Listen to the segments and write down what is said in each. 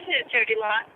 is Jody Lott.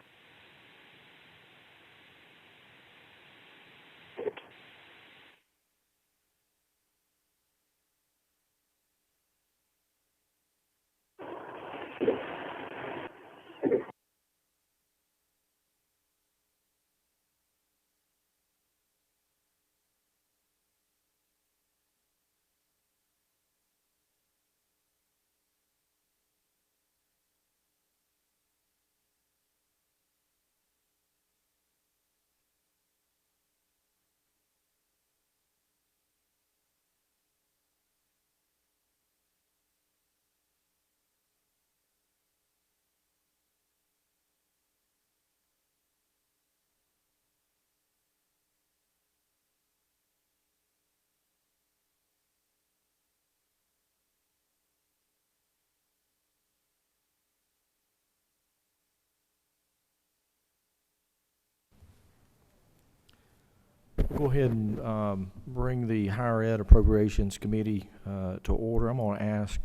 Go ahead and bring the Higher Ed Appropriations Committee to order. I'm going to ask,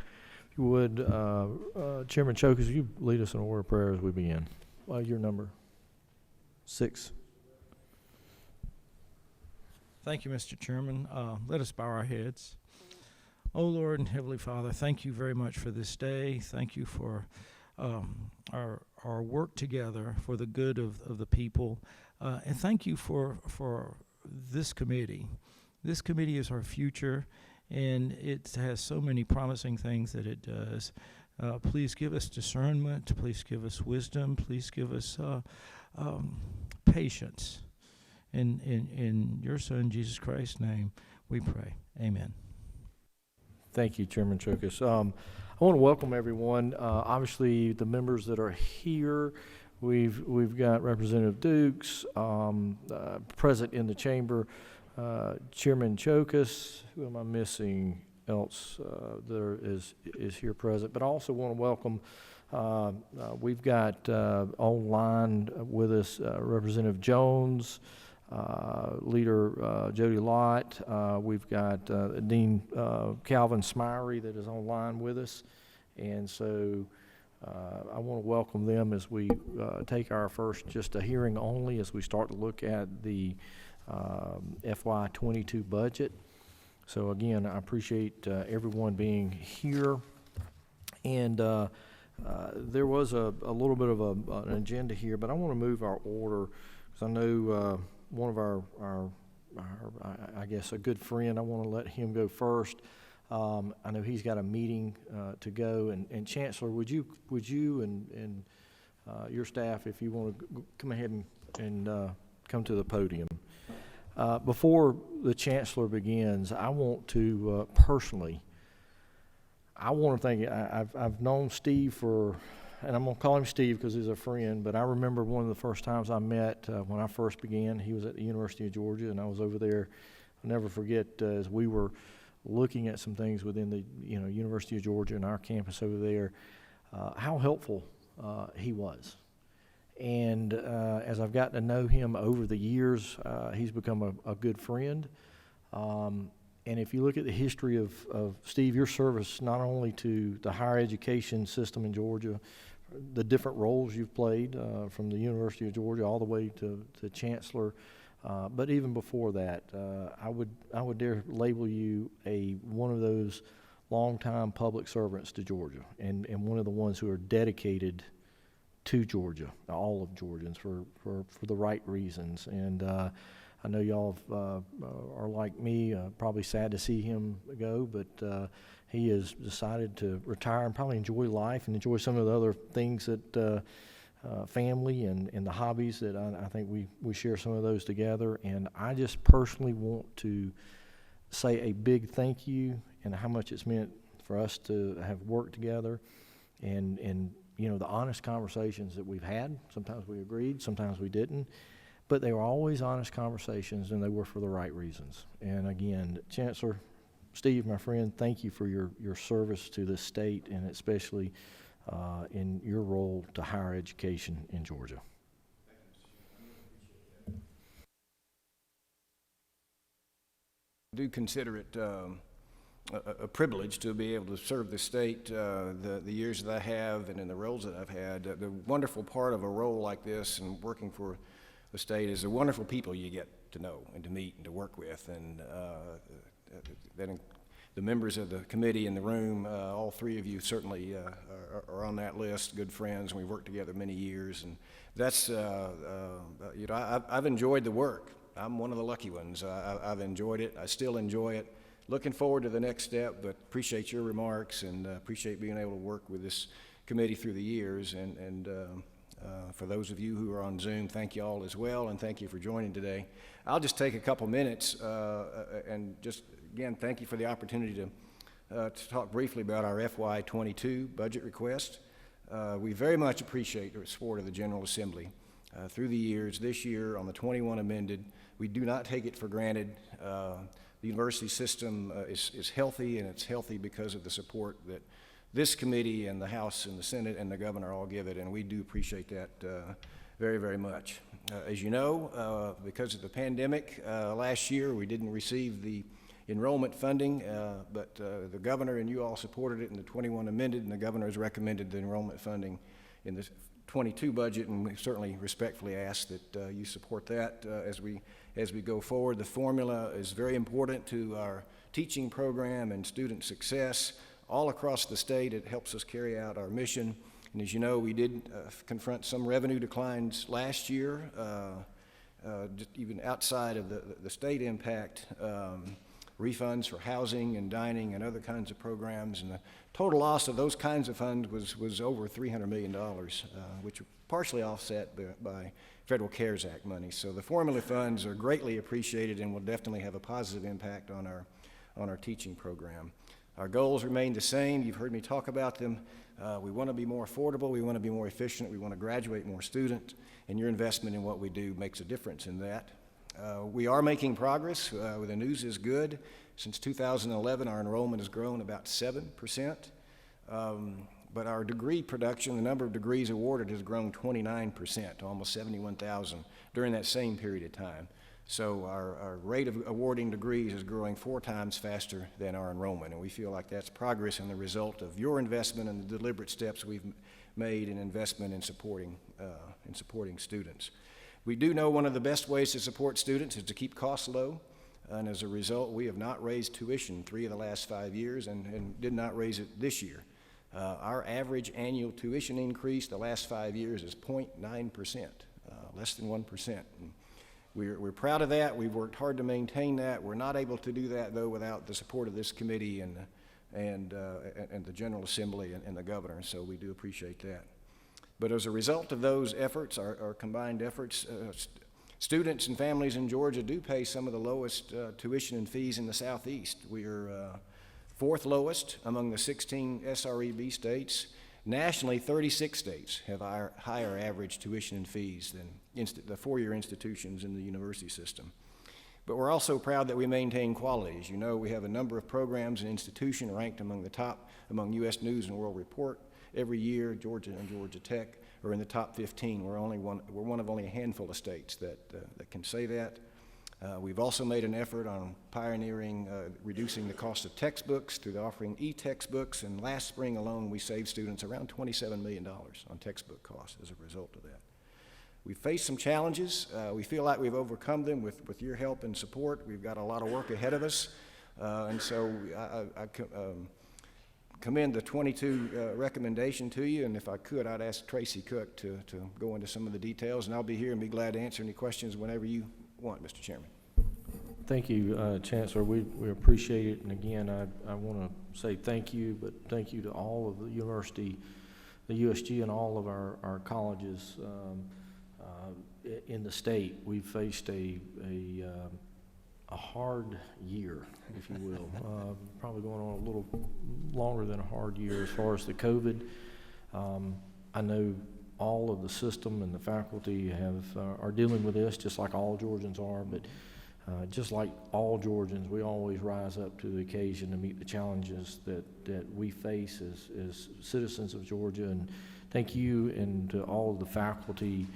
if you would, Chairman Chokas, you lead us in a word of prayer as we begin. Your number 6. Thank you, Mr. Chairman. Let us bow our heads. Oh, Lord and Heavenly Father, thank you very much for this day. Thank you for our work together for the good of the people. And thank you for this committee. This committee is our future, and it has so many promising things that it does. Please give us discernment. Please give us wisdom. Please give us patience. In your Son, Jesus Christ's name, we pray. Amen. Thank you, Chairman Chokas. I want to welcome everyone. Obviously, the members that are here, we've got Representative Dukes, present in the chamber, Chairman Chokas. Who am I missing else there is here present? But I also want to welcome, we've got online with us Representative Jones, Leader Jody Lott. We've got Dean Calvin Smyrie that is online with us. And so I want to welcome them as we take our first, just a hearing only, as we start to look at the FY22 budget. So again, I appreciate everyone being here. And there was a little bit of an agenda here, but I want to move our order, because I know one of our I guess a good friend, I want to let him go first. I know he's got a meeting to go, and Chancellor, would you and your staff, if you want to come ahead and come to the podium. Before the Chancellor begins, I want to personally, I want to thank, I've known Steve for, and I'm going to call him Steve because he's a friend, but I remember one of the first times I met when I first began. He was at the University of Georgia, and I was over there. I'll never forget as we were looking at some things within the University of Georgia and our campus over there, how helpful he was. And as I've gotten to know him over the years, he's become a good friend. And if you look at the history of Steve, your service not only to the higher education system in Georgia, the different roles you've played from the University of Georgia all the way to Chancellor, but even before that, I would dare label you one of those longtime public servants to Georgia, and one of the ones who are dedicated to Georgia, all of Georgians, for the right reasons. And I know y'all are like me, probably sad to see him go, but he has decided to retire and probably enjoy life and enjoy some of the other things that family and the hobbies that I think we share some of those together. And I just personally want to say a big thank you and how much it's meant for us to have worked together, and the honest conversations that we've had. Sometimes we agreed, sometimes we didn't, but they were always honest conversations, and they were for the right reasons. And again, Chancellor Steve, my friend, thank you for your service to this state, and especially in your role to higher education in Georgia. I do consider it a privilege to be able to serve the state the years that I have and in the roles that I've had. The wonderful part of a role like this and working for the state is the wonderful people you get to know and to meet and to work with. And the members of the committee in the room, all three of you certainly are on that list, good friends, and we've worked together many years. And that's, you know, I've enjoyed the work. I'm one of the lucky ones. I've enjoyed it. I still enjoy it. Looking forward to the next step, but appreciate your remarks and appreciate being able to work with this committee through the years. And for those of you who are on Zoom, thank you all as well, and thank you for joining today. I'll just take a couple minutes and just, again, thank you for the opportunity to talk briefly about our FY22 budget request. We very much appreciate the support of the General Assembly through the years. This year, on the 21 amended, we do not take it for granted. The university system is healthy, and it's healthy because of the support that this committee and the House and the Senate and the governor all give it, and we do appreciate that very, very much. As you know, because of the pandemic, last year we didn't receive the enrollment funding, but the governor and you all supported it in the 21 amended, and the governor has recommended the enrollment funding in the 22 budget, and we certainly respectfully ask that you support that as we go forward. The formula is very important to our teaching program and student success all across the state. It helps us carry out our mission. And as you know, we did confront some revenue declines last year, just even outside of the state impact. Refunds for housing and dining and other kinds of programs, and the total loss of those kinds of funds was over $300 million, which were partially offset by Federal CARES Act money. So the formula funds are greatly appreciated and will definitely have a positive impact on our teaching program. Our goals remain the same. You've heard me talk about them. We want to be more affordable. We want to be more efficient. We want to graduate more students, and your investment in what we do makes a difference in that. We are making progress. The news is good. Since 2011, our enrollment has grown about 7%. But our degree production, the number of degrees awarded, has grown 29%, to almost 71,000 during that same period of time. So our rate of awarding degrees is growing 4 times faster than our enrollment, and we feel like that's progress and the result of your investment and the deliberate steps we've made in investment in supporting students. We do know one of the best ways to support students is to keep costs low, and as a result, we have not raised tuition 3 of the last 5 years and did not raise it this year. Our average annual tuition increase the last 5 years is 0.9%, less than 1%. And we're proud of that. We've worked hard to maintain that. We're not able to do that, though, without the support of this committee and the General Assembly and the governor, so we do appreciate that. But as a result of those efforts, our combined efforts, students and families in Georgia do pay some of the lowest tuition and fees in the Southeast. We are 4th lowest among the 16 SREB states. Nationally, 36 states have higher average tuition and fees than the four-year institutions in the university system. But we're also proud that we maintain quality. As you know, we have a number of programs and institutions ranked among the top among U.S. News and World Report. Every year, Georgia and Georgia Tech are in the top 15. We're one of only a handful of states that can say that. We've also made an effort on pioneering reducing the cost of textbooks through offering e-textbooks, and last spring alone we saved students around $27 million on textbook costs as a result of that. We've faced some challenges. We feel like we've overcome them with your help and support. We've got a lot of work ahead of us, and so I commend the 22 recommendation to you, and if I could, I'd ask Tracy Cook to go into some of the details, and I'll be here and be glad to answer any questions whenever you want, Mr. Chairman. Thank you, Chancellor. We appreciate it, and again, I want to say thank you, but thank you to all of the university, the USG, and all of our colleges in the state. We've faced a hard year, if you will, probably going on a little longer than a hard year as far as the COVID. I know all of the system and the faculty are dealing with this, just like all Georgians are, but just like all Georgians, we always rise up to the occasion to meet the challenges that we face as citizens of Georgia. And thank you and to all of the faculty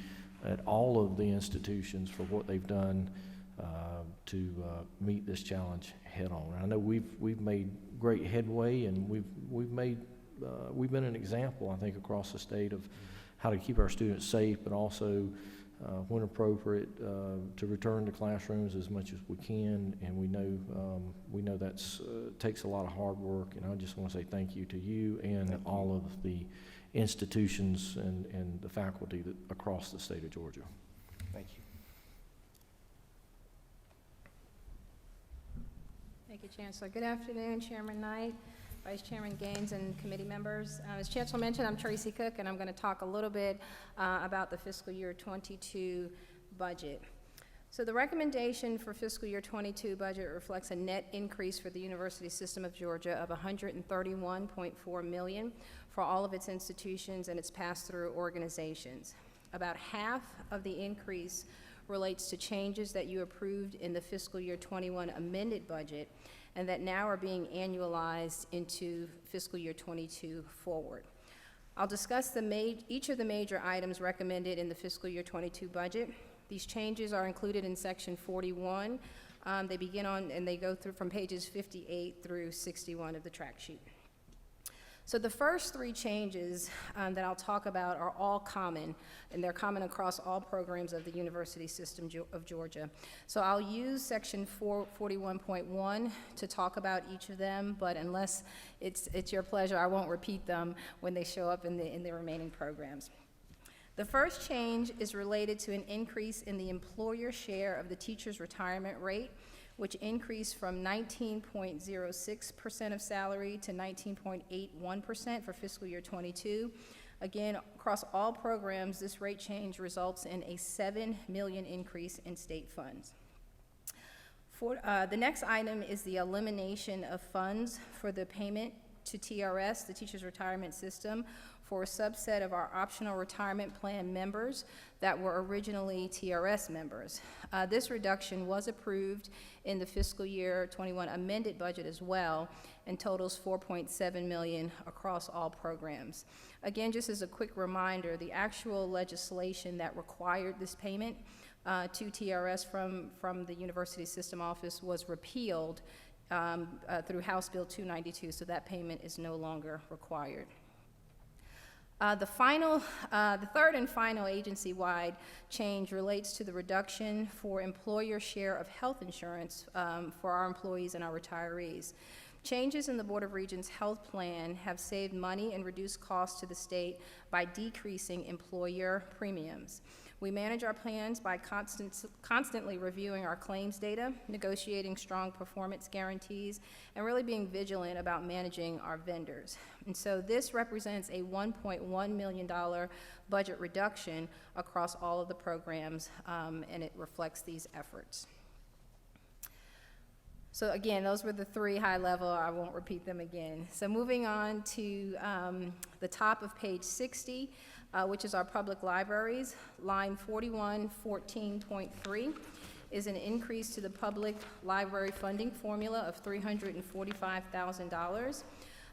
at all of the institutions for what they've done to meet this challenge head on. I know we've made great headway, and we've been an example, I think, across the state of how to keep our students safe, but also, when appropriate, to return to classrooms as much as we can. And we know that's takes a lot of hard work. And I just want to say thank you to you and all of the institutions and the faculty across the state of Georgia. Thank you. Thank you, Chancellor. Good afternoon, Chairman Knight, Vice Chairman Gaines, and committee members. As Chancellor mentioned, I'm Tracy Cook, and I'm going to talk a little bit about the fiscal year 22 budget. So the recommendation for fiscal year 22 budget reflects a net increase for the University System of Georgia of $131.4 million for all of its institutions and its pass-through organizations. About half of the increase relates to changes that you approved in the fiscal year 21 amended budget and that now are being annualized into fiscal year 22 forward. I'll discuss each of the major items recommended in the fiscal year 22 budget. These changes are included in section 41. They begin on, and they go through from pages 58 through 61 of the track sheet. So the first three changes that I'll talk about are all common, and they're common across all programs of the University System of Georgia. So I'll use section 441.1 to talk about each of them, but unless it's your pleasure, I won't repeat them when they show up in the remaining programs. The first change is related to an increase in the employer share of the teacher's retirement rate, which increased from 19.06% of salary to 19.81% for fiscal year 22. Again, across all programs, this rate change results in a $7 million increase in state funds. The next item is the elimination of funds for the payment to TRS, the Teachers Retirement System, for a subset of our optional retirement plan members that were originally TRS members. This reduction was approved in the fiscal year 21 amended budget as well and totals $4.7 million across all programs. Again, just as a quick reminder, the actual legislation that required this payment to TRS from the University System Office was repealed through House Bill 292, so that payment is no longer required. The third and final agency-wide change relates to the reduction for employer share of health insurance for our employees and our retirees. Changes in the Board of Regents health plan have saved money and reduced costs to the state by decreasing employer premiums. We manage our plans by constantly reviewing our claims data, negotiating strong performance guarantees, and really being vigilant about managing our vendors. And so this represents a $1.1 million budget reduction across all of the programs, and it reflects these efforts. So again, those were the three high level. I won't repeat them again. So moving on to the top of page 60, which is our public libraries. Line 4114.3 is an increase to the public library funding formula of $345,000.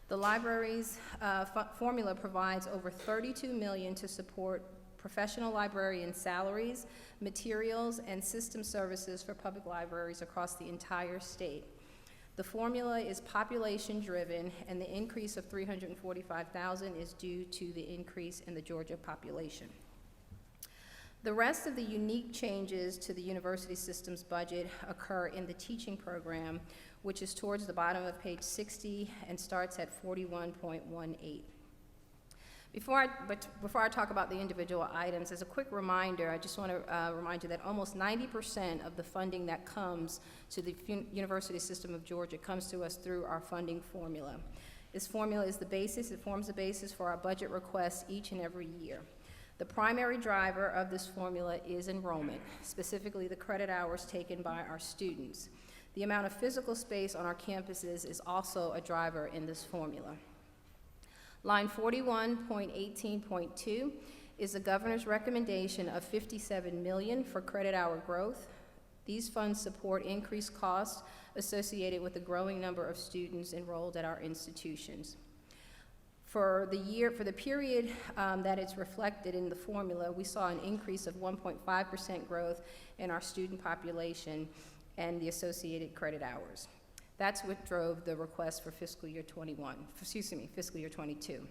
The library's formula provides over $32 million to support professional librarian salaries, materials, and system services for public libraries across the entire state. The formula is population-driven, and the increase of $345,000 is due to the increase in the Georgia population. The rest of the unique changes to the university system's budget occur in the teaching program, which is towards the bottom of page 60 and starts at 41.18. Before I talk about the individual items, as a quick reminder, I just want to remind you that almost 90% of the funding that comes to the University System of Georgia comes to us through our funding formula. This formula is the basis, it forms the basis for our budget requests each and every year. The primary driver of this formula is enrollment, specifically the credit hours taken by our students. The amount of physical space on our campuses is also a driver in this formula. Line 41.18.2 is the governor's recommendation of $57 million for credit hour growth. These funds support increased costs associated with the growing number of students enrolled at our institutions. For the period that it's reflected in the formula, we saw an increase of 1.5% growth in our student population and the associated credit hours. That's what drove the request for fiscal year 22.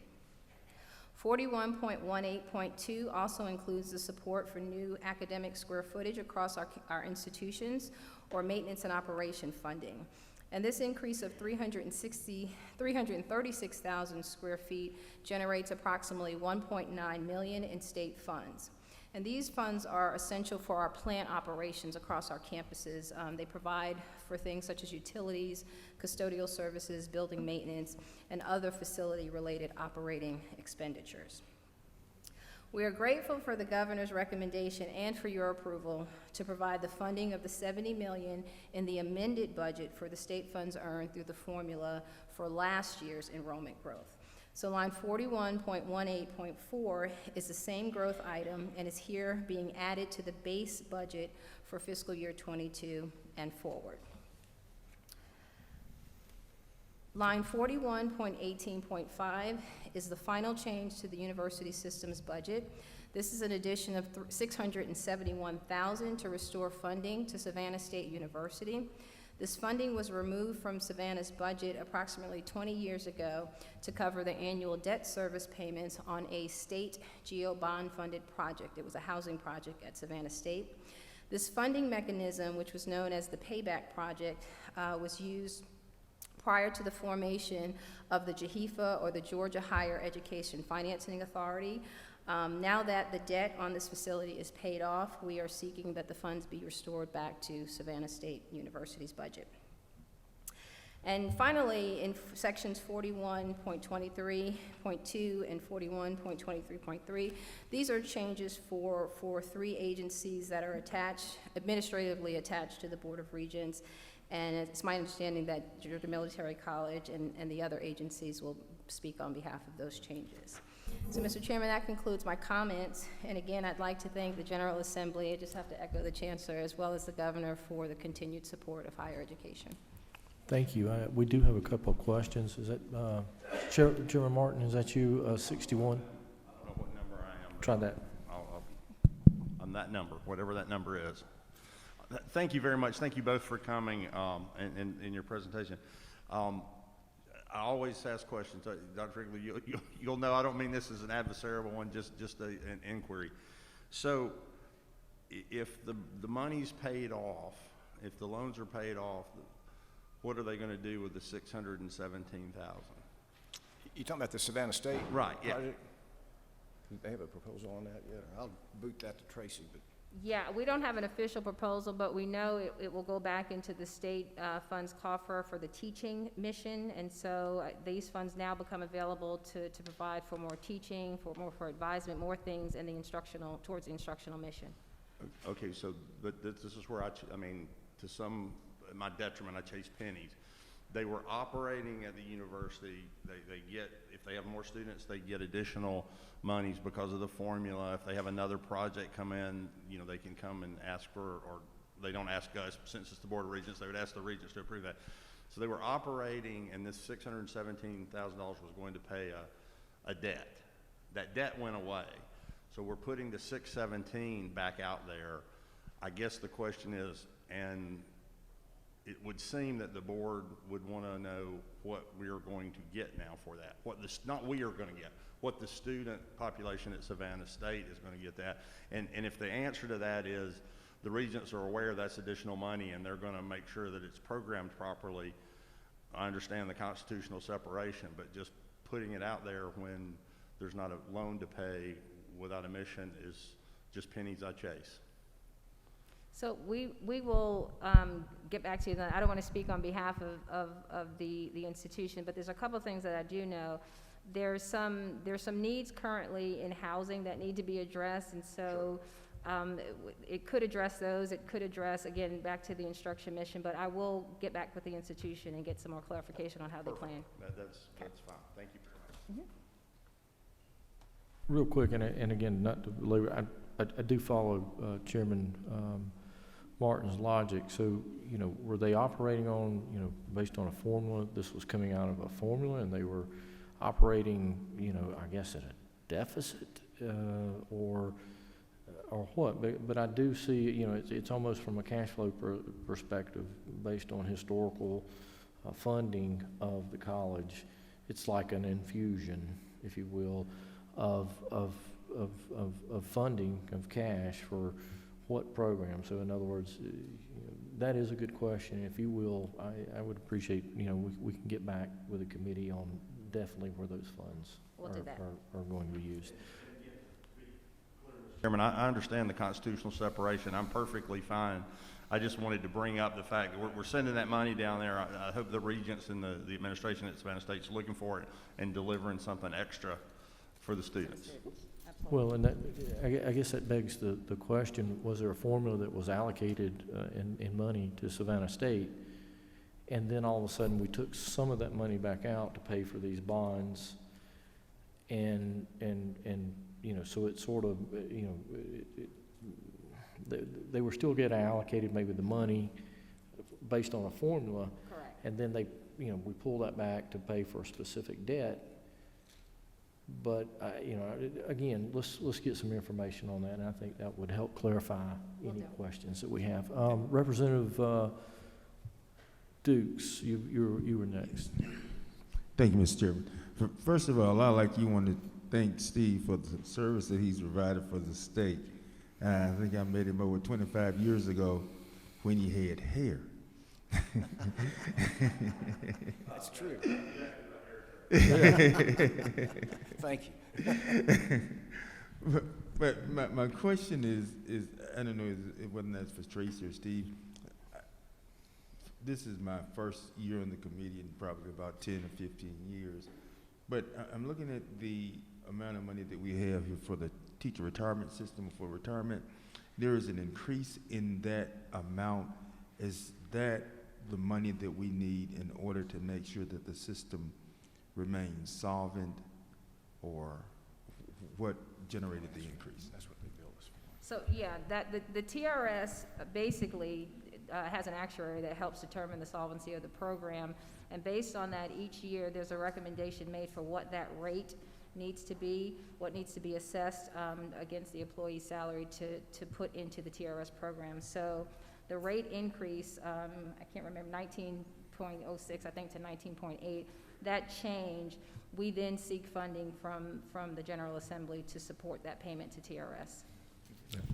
41.18.2 also includes the support for new academic square footage across our institutions or maintenance and operation funding. And this increase of 336,000 square feet generates approximately 1.9 million in state funds. And these funds are essential for our plant operations across our campuses. They provide for things such as utilities, custodial services, building maintenance, and other facility-related operating expenditures. We are grateful for the governor's recommendation and for your approval to provide the funding of the $70 million in the amended budget for the state funds earned through the formula for last year's enrollment growth. So line 41.18.4 is the same growth item and is here being added to the base budget for fiscal year 22 and forward. Line 41.18.5 is the final change to the university system's budget. This is an addition of $671,000 to restore funding to Savannah State University. This funding was removed from Savannah's budget approximately 20 years ago to cover the annual debt service payments on a state GO bond-funded project. It was a housing project at Savannah State. This funding mechanism, which was known as the Payback Project, was used prior to the formation of the JHEFA, or the Georgia Higher Education Financing Authority. Now that the debt on this facility is paid off, we are seeking that the funds be restored back to Savannah State University's budget. And finally, in sections 41.23.2 and 41.23.3, these are changes for 3 agencies that are administratively attached to the Board of Regents. And it's my understanding that Georgia Military College and the other agencies will speak on behalf of those changes. So, Mr. Chairman, that concludes my comments. And again, I'd like to thank the General Assembly. I just have to echo the Chancellor as well as the Governor for the continued support of higher education. Thank you. We do have a couple of questions. Is that, Chairman Martin, is that you, 61? I don't know what number I am. Try that. I'm that number, whatever that number is. Thank you very much. Thank you both for coming in your presentation. I always ask questions. Dr. Wrigley, you'll know I don't mean this as an adversarial one, just an inquiry. So if the money's paid off, if the loans are paid off, what are they going to do with the $617,000? You talking about the Savannah State? Right, yeah. project? Do they have a proposal on that yet? I'll boot that to Tracy, but. Yeah, we don't have an official proposal, but we know it will go back into the state funds coffer for the teaching mission, and so these funds now become available to provide for more teaching, for advisement, more things in the towards the instructional mission. Okay, so but this is where I mean, to my detriment, I chase pennies. They were operating at the university. They get, if they have more students, they get additional monies because of the formula. If they have another project come in, they can come and ask for, or they don't ask us, since it's the Board of Regents, they would ask the Regents to approve that. So they were operating, and this $617,000 was going to pay a debt. That debt went away. So we're putting the $617 back out there. I guess the question is, and it would seem that the board would want to know what we are going to get now for that. Not we are going to get, what the student population at Savannah State is going to get that. And if the answer to that is the Regents are aware that's additional money and they're going to make sure that it's programmed properly, I understand the constitutional separation, but just putting it out there when there's not a loan to pay without a mission is just pennies I chase. So we will get back to you. I don't want to speak on behalf of the institution, but there's a couple of things that I do know. There's some needs currently in housing that need to be addressed, and so it could address those. It could address, again, back to the instruction mission, but I will get back with the institution and get some more clarification on how they plan. That's fine. Thank you very much. Real quick, and again, not to belabor, I do follow Chairman Martin's logic. So, were they operating on, based on a formula? This was coming out of a formula, and they were operating, I guess at a deficit, or what? But I do see, it's almost from a cash flow perspective, based on historical funding of the college. It's like an infusion, if you will, of funding, of cash for what program. So in other words, that is a good question. If you will, I would appreciate, we can get back with the committee on definitely where those funds We'll do that. are going to be used. Chairman, I understand the constitutional separation. I'm perfectly fine. I just wanted to bring up the fact that we're sending that money down there. I hope the regents and the administration at Savannah State is looking for it and delivering something extra for the students. Well, and that, I guess that begs the question, was there a formula that was allocated in money to Savannah State? And then all of a sudden, we took some of that money back out to pay for these bonds. And so it sort of, they were still getting allocated maybe the money based on a formula. Correct. And then we pull that back to pay for a specific debt. But, again, let's get some information on that, and I think that would help clarify any questions that we have. Representative Dukes, you were next. Thank you, Mr. Chairman. First of all, I'd like you want to thank Steve for the service that he's provided for the state. I think I met him over 25 years ago when he had hair. That's true. Thank you. But my question is I don't know whether that's for Tracy or Steve. This is my first year in the committee in probably about 10 or 15 years. But I'm looking at the amount of money that we have here for the teacher retirement system for retirement. There is an increase in that amount. Is that the money that we need in order to make sure that the system remains solvent, or what generated the increase? That's what they billed us for. So, yeah, the TRS basically has an actuary that helps determine the solvency of the program. And based on that, each year there's a recommendation made for what that rate needs to be, what needs to be assessed against the employee's salary to put into the TRS program. So the rate increase, I can't remember, 19.06, I think, to 19.8, that change, we then seek funding from the General Assembly to support that payment to TRS.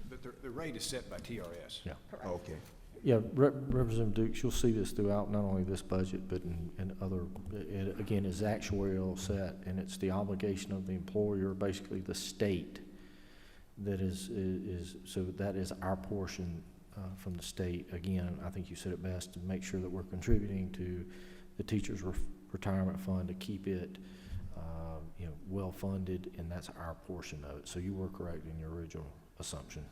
But the rate is set by TRS. Yeah. Correct. Okay. Yeah, Representative Dukes, you'll see this throughout not only this budget, but in other, again, is actuarial set, and it's the obligation of the employer, basically the state, that is so that is our portion from the state. Again, I think you said it best, to make sure that we're contributing to the teachers' retirement fund to keep it, well-funded, and that's our portion of it. So you were correct in your original assumption.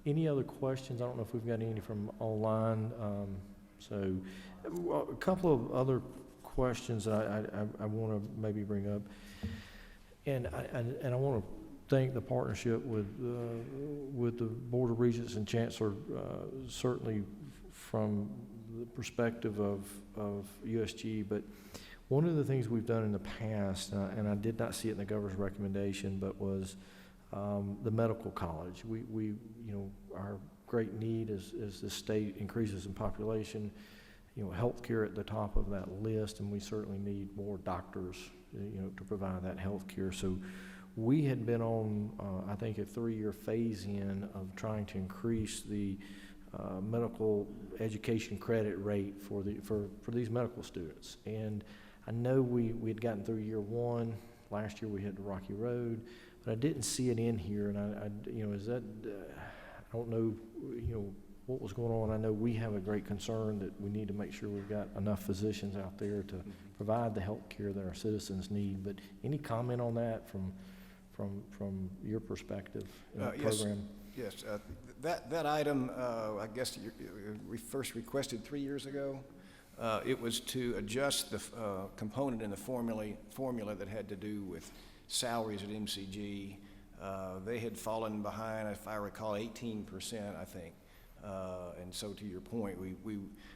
Any other questions? I don't know if we've got any from online. So a couple of other questions that I want to maybe bring up. And I want to thank the partnership with the Board of Regents and Chancellor, certainly from the perspective of USG. But one of the things we've done in the past, and I did not see it in the governor's recommendation, but was the medical college. We our great need as the state increases in population, healthcare at the top of that list, and we certainly need more doctors, to provide that healthcare. So we had been on, I think, a 3-year phase-in of trying to increase the medical education credit rate for these medical students. And I know we had gotten through year 1. Last year we hit the Rocky Road. But I didn't see it in here, and I is that, I don't know, what was going on. I know we have a great concern that we need to make sure we've got enough physicians out there to provide the health care that our citizens need. But any comment on that from your perspective in the program? Yes, that item, I guess we first requested 3 years ago. It was to adjust the component in the formula that had to do with salaries at MCG. They had fallen behind, if I recall, 18%, I think. And so to your point,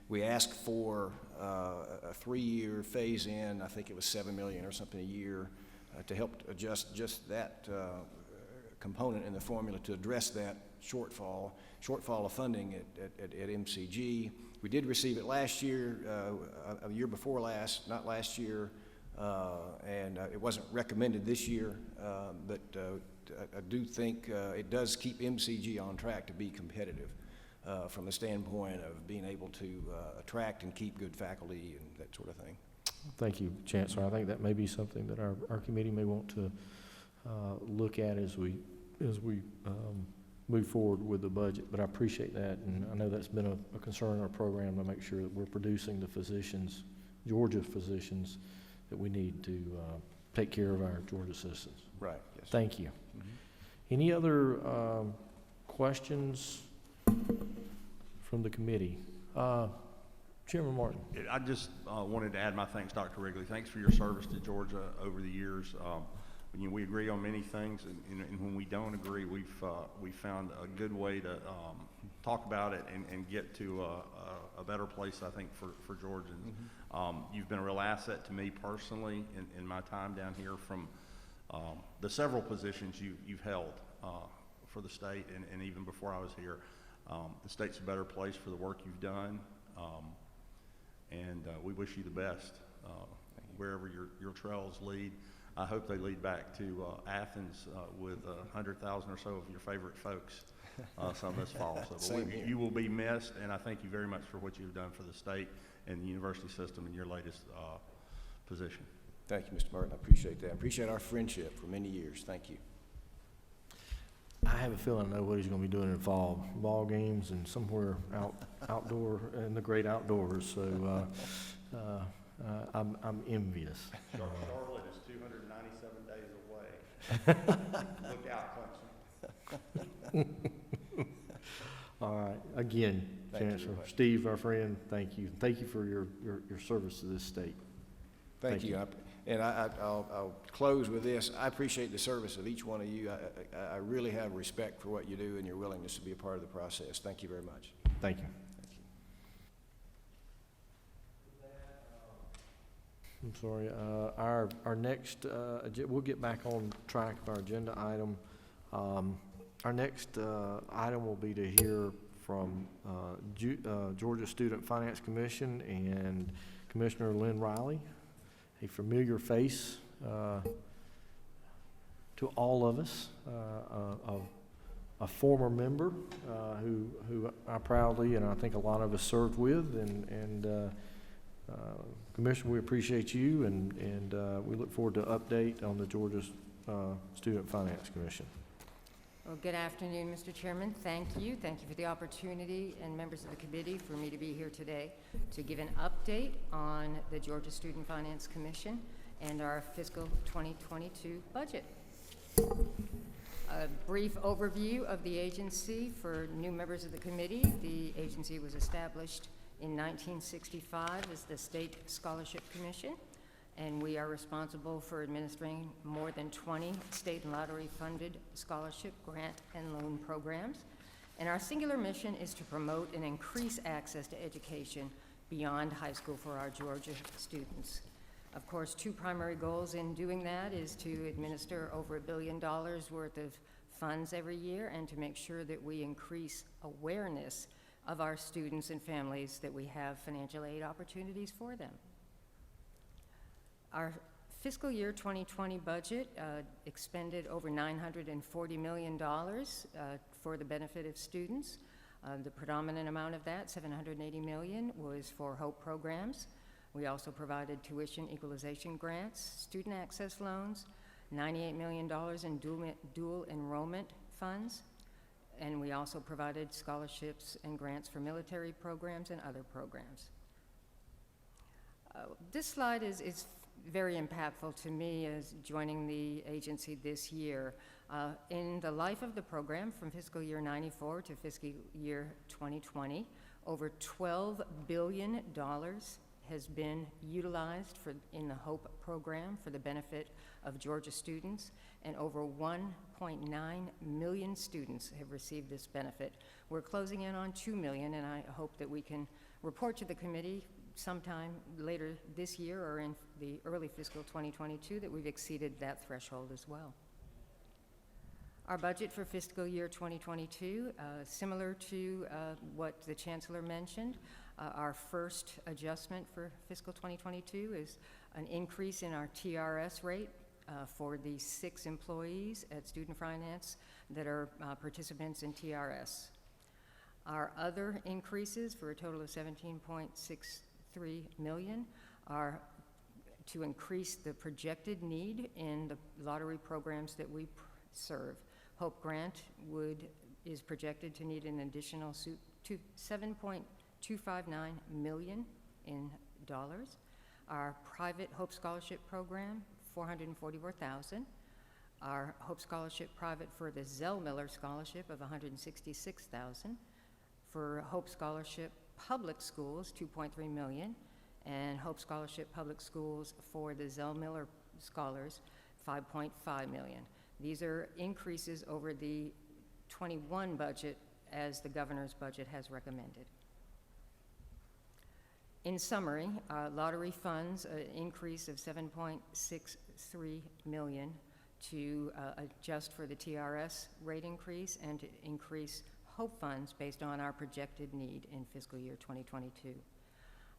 we asked for a 3-year phase-in. I think it was $7 million or something a year to help adjust just that component in the formula to address that shortfall of funding at MCG. We did receive it last year, a year before last, not last year, and it wasn't recommended this year, but I do think it does keep MCG on track to be competitive from the standpoint of being able to attract and keep good faculty and that sort of thing. Thank you, Chancellor. I think that may be something that our committee may want to look at as we move forward with the budget. But I appreciate that, and I know that's been a concern in our program to make sure that we're producing the physicians, Georgia physicians, that we need to take care of our Georgia citizens. Right. Yes. Thank you. Mm-hmm. Any other questions from the committee? Chairman Martin. I just wanted to add my thanks, Dr. Wrigley. Thanks for your service to Georgia over the years. We agree on many things, and when we don't agree, we found a good way to talk about it and get to a better place, I think, for Georgians. Mm-hmm. You've been a real asset to me personally in my time down here, from the several positions you've held for the state, and even before I was here. The state's a better place for the work you've done. And we wish you the best wherever your trails lead. I hope they lead back to Athens with 100,000 or so of your favorite folks some this fall. So you will be missed, and I thank you very much for what you've done for the state and the university system in your latest position. Thank you, Mr. Martin. I appreciate that. I appreciate our friendship for many years. Thank you. I have a feeling I know what he's going to be doing in the fall. Ball games and somewhere outdoor in the great outdoors. So I'm envious. Charlotte is 297 days away. Look out, Clemson. All right. Again, Chancellor Steve, our friend, thank you. Thank you for your service to this state. Thank you. And I'll close with this. I appreciate the service of each one of you. I really have respect for what you do and your willingness to be a part of the process. Thank you very much. Thank you. I'm sorry. Our next, we'll get back on track of our agenda item. Our next item will be to hear from Georgia Student Finance Commission and Commissioner Lynn Riley, a familiar face to all of us, a former member who I proudly, and I think a lot of us served with, and Commissioner, we appreciate you, and we look forward to update on the Georgia Student Finance Commission. Well, good afternoon, Mr. Chairman. Thank you. Thank you for the opportunity, and members of the committee, for me to be here today to give an update on the Georgia Student Finance Commission and our fiscal 2022 budget. A brief overview of the agency for new members of the committee. The agency was established in 1965 as the State Scholarship Commission, and we are responsible for administering more than 20 state and lottery-funded scholarship, grant, and loan programs. And our singular mission is to promote and increase access to education beyond high school for our Georgia students. Of course, two primary goals in doing that is to administer over $1 billion worth of funds every year, and to make sure that we increase awareness of our students and families that we have financial aid opportunities for them. Our fiscal year 2020 budget expended over $940 million for the benefit of students. The predominant amount of that, $780 million, was for HOPE programs. We also provided tuition equalization grants, student access loans, $98 million in dual enrollment funds, and we also provided scholarships and grants for military programs and other programs. This slide is very impactful to me as joining the agency this year. In the life of the program, from fiscal year '94 to fiscal year 2020, over $12 billion has been utilized in the HOPE program for the benefit of Georgia students, and over 1.9 million students have received this benefit. We're closing in on 2 million, and I hope that we can report to the committee sometime later this year or in the early fiscal 2022 that we've exceeded that threshold as well. Our budget for fiscal year 2022, similar to what the Chancellor mentioned, our first adjustment for fiscal 2022 is an increase in our TRS rate for the 6 employees at Student Finance that are participants in TRS. Our other increases, for a total of $17.63 million, are to increase the projected need in the lottery programs that we serve. Hope Grant is projected to need an additional $7.259 million in dollars. Our private Hope Scholarship Program, $444,000. Our Hope Scholarship Private for the Zell Miller Scholarship of $166,000. For Hope Scholarship Public Schools, $2.3 million. And Hope Scholarship Public Schools for the Zell Miller Scholars, $5.5 million. These are increases over the 21 budget as the governor's budget has recommended. In summary, lottery funds, an increase of $7.63 million to adjust for the TRS rate increase and to increase Hope funds based on our projected need in fiscal year 2022.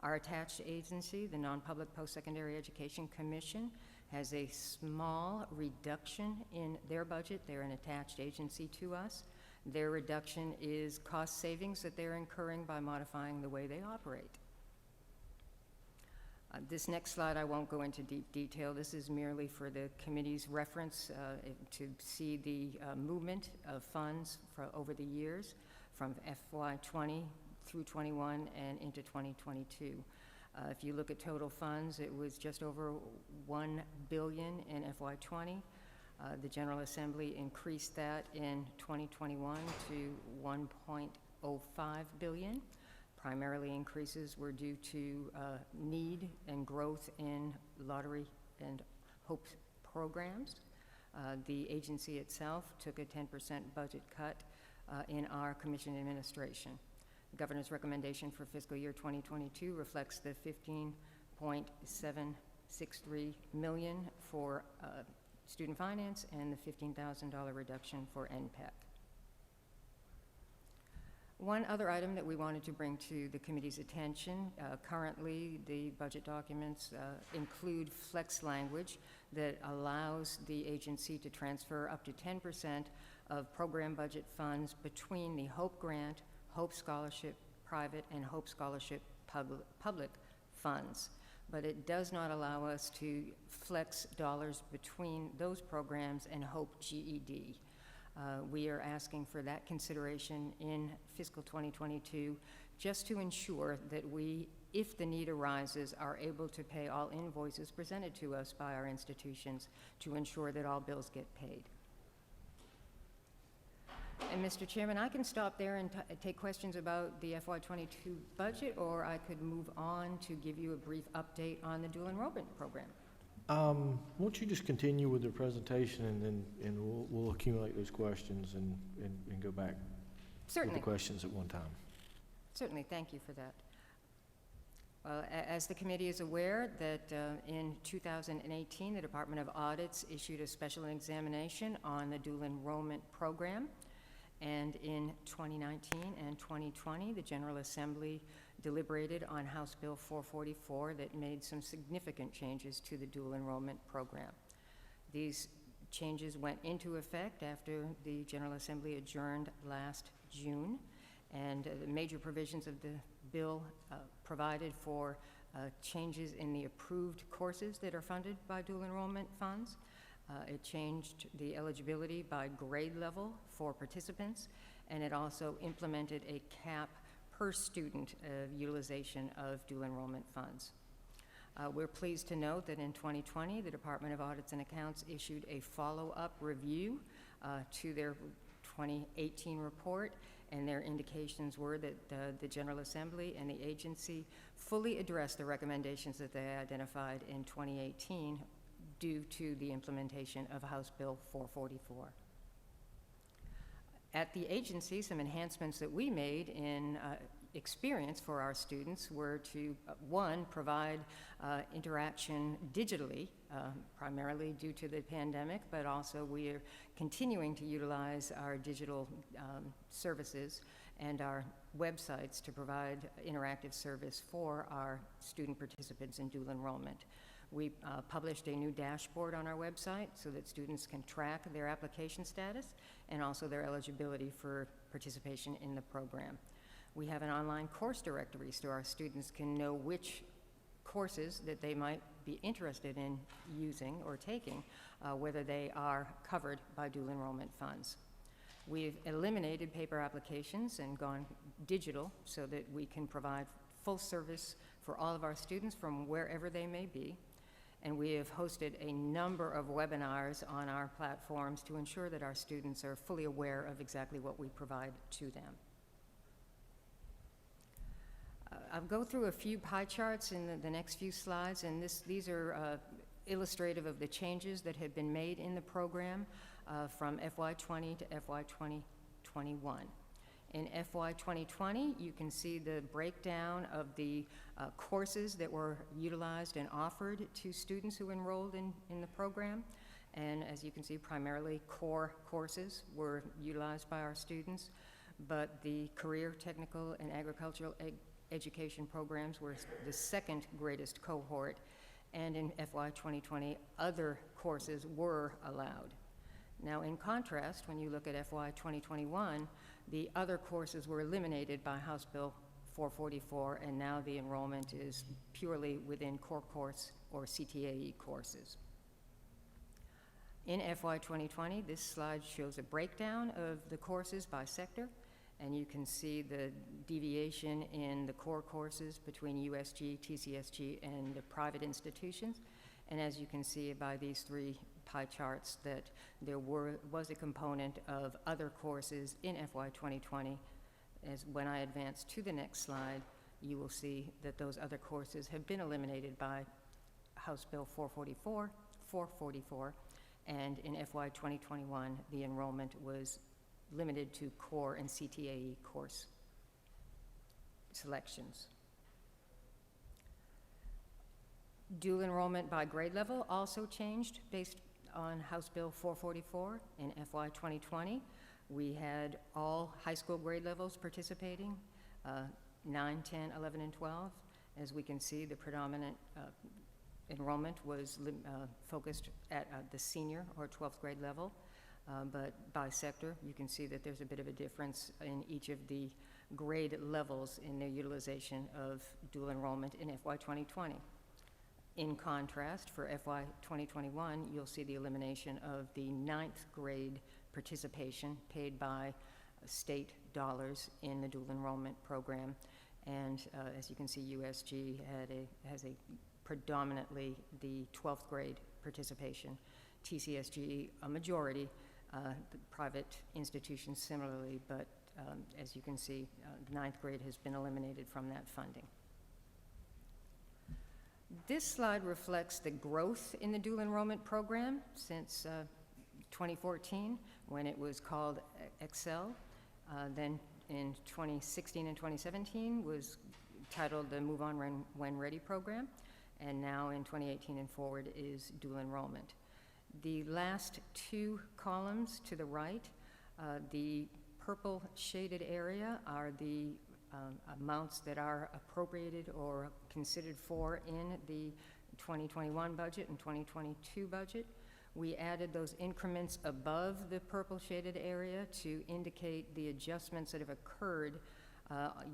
Our attached agency, the Non-Public Post-Secondary Education Commission, has a small reduction in their budget. They're an attached agency to us. Their reduction is cost savings that they're incurring by modifying the way they operate. This next slide, I won't go into deep detail. This is merely for the committee's reference to see the movement of funds over the years from FY20 through 21 and into 2022. If you look at total funds, it was just over $1 billion in FY20. The General Assembly increased that in 2021 to $1.05 billion. Primarily increases were due to need and growth in lottery and Hope programs. The agency itself took a 10% budget cut in our commission administration. The governor's recommendation for fiscal year 2022 reflects the $15.763 million for student finance and the $15,000 reduction for NPEC. One other item that we wanted to bring to the committee's attention, currently the budget documents include flex language that allows the agency to transfer up to 10% of program budget funds between the Hope Grant, Hope Scholarship Private, and Hope Scholarship Public funds. But it does not allow us to flex dollars between those programs and Hope GED. We are asking for that consideration in fiscal 2022 just to ensure that we, if the need arises, are able to pay all invoices presented to us by our institutions to ensure that all bills get paid. And Mr. Chairman, I can stop there and take questions about the FY22 budget, or I could move on to give you a brief update on the dual enrollment program. Won't you just continue with the presentation and we'll accumulate those questions and go back Certainly. with the questions at one time. Certainly, thank you for that. As the committee is aware that in 2018, the Department of Audits issued a special examination on the dual enrollment program. And in 2019 and 2020, the General Assembly deliberated on House Bill 444 that made some significant changes to the dual enrollment program. These changes went into effect after the General Assembly adjourned last June, and the major provisions of the bill provided for changes in the approved courses that are funded by dual enrollment funds. It changed the eligibility by grade level for participants, and it also implemented a cap per student utilization of dual enrollment funds. We're pleased to note that in 2020, the Department of Audits and Accounts issued a follow-up review to their 2018 report, and their indications were that the General Assembly and the agency fully addressed the recommendations that they identified in 2018 due to the implementation of House Bill 444. At the agency, some enhancements that we made in experience for our students were to, one, provide interaction digitally, primarily due to the pandemic, but also we are continuing to utilize our digital services and our websites to provide interactive service for our student participants in dual enrollment. We published a new dashboard on our website so that students can track their application status and also their eligibility for participation in the program. We have an online course directory so our students can know which courses that they might be interested in using or taking, whether they are covered by dual enrollment funds. We've eliminated paper applications and gone digital so that we can provide full service for all of our students from wherever they may be. And we have hosted a number of webinars on our platforms to ensure that our students are fully aware of exactly what we provide to them. I'll go through a few pie charts in the next few slides, and these are illustrative of the changes that have been made in the program from FY20 to FY2021. In FY 2020, you can see the breakdown of the courses that were utilized and offered to students who enrolled in the program. And as you can see, primarily core courses were utilized by our students, but the career, technical, and agricultural education programs were the second greatest cohort, and in FY 2020, other courses were allowed. Now, in contrast, when you look at FY 2021, the other courses were eliminated by House Bill 444, and now the enrollment is purely within core course or CTAE courses. In FY 2020, this slide shows a breakdown of the courses by sector, and you can see the deviation in the core courses between USG, TCSG, and the private institutions. And as you can see by these three pie charts, that there was a component of other courses in FY 2020. As when I advance to the next slide, you will see that those other courses have been eliminated by House Bill 444, and in FY 2021, the enrollment was limited to core and CTAE course selections. Dual enrollment by grade level also changed based on House Bill 444. In FY 2020, we had all high school grade levels participating, 9, 10, 11, and 12. As we can see, the predominant enrollment was focused at the senior or 12th grade level, but by sector, you can see that there's a bit of a difference in each of the grade levels in their utilization of dual enrollment in FY 2020. In contrast, for FY 2021, you'll see the elimination of the 9th grade participation paid by state dollars in the dual enrollment program. And as you can see, USG has a predominantly the 12th grade participation. TCSG, a majority, the private institutions similarly, but as you can see, the 9th grade has been eliminated from that funding. This slide reflects the growth in the dual enrollment program since 2014, when it was called Excel. Then in 2016 and 2017 was titled the Move On When Ready program, and now in 2018 and forward is dual enrollment. The last two columns to the right, the purple shaded area are the amounts that are appropriated or considered for in the 2021 budget and 2022 budget. We added those increments above the purple shaded area to indicate the adjustments that have occurred.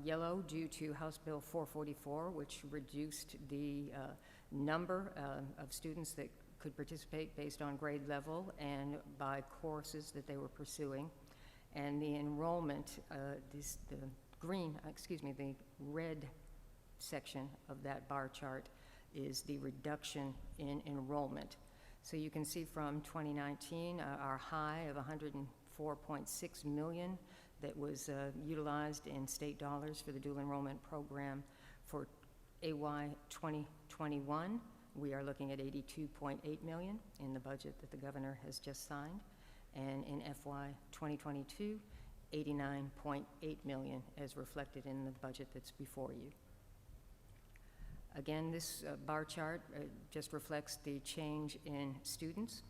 Yellow due to House Bill 444, which reduced the number of students that could participate based on grade level and by courses that they were pursuing. And the enrollment, the red section of that bar chart is the reduction in enrollment. So you can see from 2019, our high of 104.6 million that was utilized in state dollars for the dual enrollment program. For AY 2021, we are looking at 82.8 million in the budget that the governor has just signed. And in FY 2022, $89.8 million as reflected in the budget that's before you. Again, this bar chart just reflects the change in students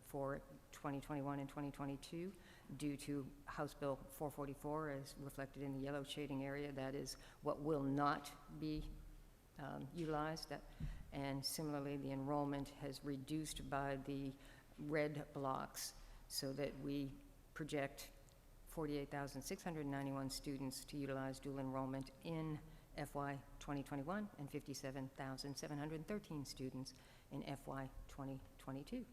for 2021 and 2022 due to House Bill 444 as reflected in the yellow shading area. That is what will not be utilized. And similarly, the enrollment has reduced by the red blocks so that we project 48,691 students to utilize dual enrollment in FY 2021 and 57,713 students in FY 2022.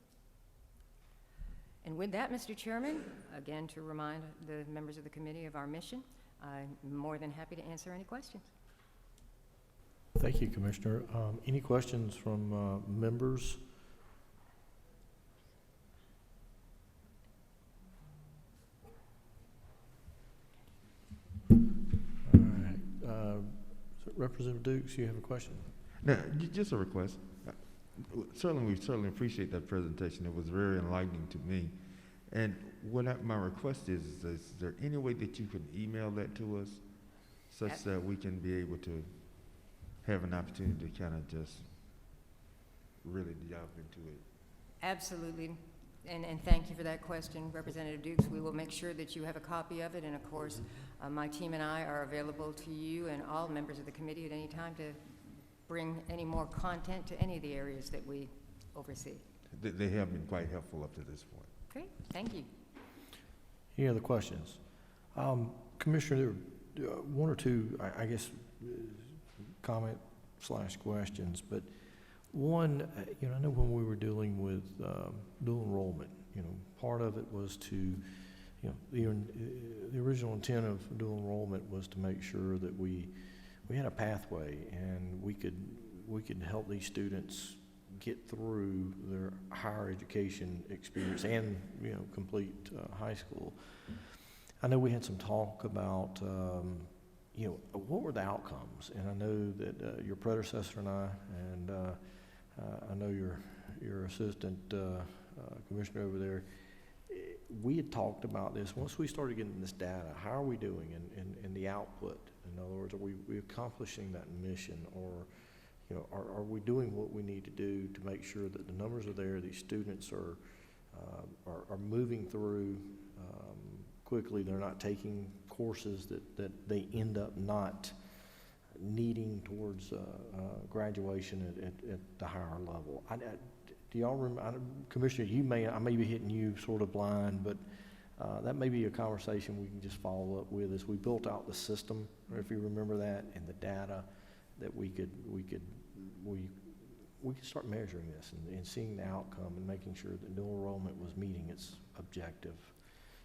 And with that, Mr. Chairman, again, to remind the members of the committee of our mission, I'm more than happy to answer any questions. Thank you, Commissioner. Any questions from members? All right. Representative Dukes, you have a question? Now, just a request. We certainly appreciate that presentation. It was very enlightening to me. And my request is there any way that you can email that to us such that we can be able to have an opportunity to kind of just really delve into it? Absolutely. And thank you for that question, Representative Dukes. We will make sure that you have a copy of it. And of course, my team and I are available to you and all members of the committee at any time to bring any more content to any of the areas that we oversee. They have been quite helpful up to this point. Great, thank you. Any other questions? Commissioner, there are one or two, I guess, comment/questions, but one, I know when we were dealing with dual enrollment, part of it was to, the original intent of dual enrollment was to make sure that we had a pathway and we could help these students get through their higher education experience and complete high school. I know we had some talk about what were the outcomes, and I know that your predecessor and I know your assistant commissioner over there, we had talked about this. Once we started getting this data, how are we doing in the output? In other words, are we accomplishing that mission, or are we doing what we need to do to make sure that the numbers are there, these students are moving through quickly, they're not taking courses that they end up not needing towards graduation at the higher level? Do y'all remember, Commissioner, I may be hitting you sort of blind, but that may be a conversation we can just follow up with as we built out the system, or if you remember that, and the data that we could start measuring this and seeing the outcome and making sure that dual enrollment was meeting its objective.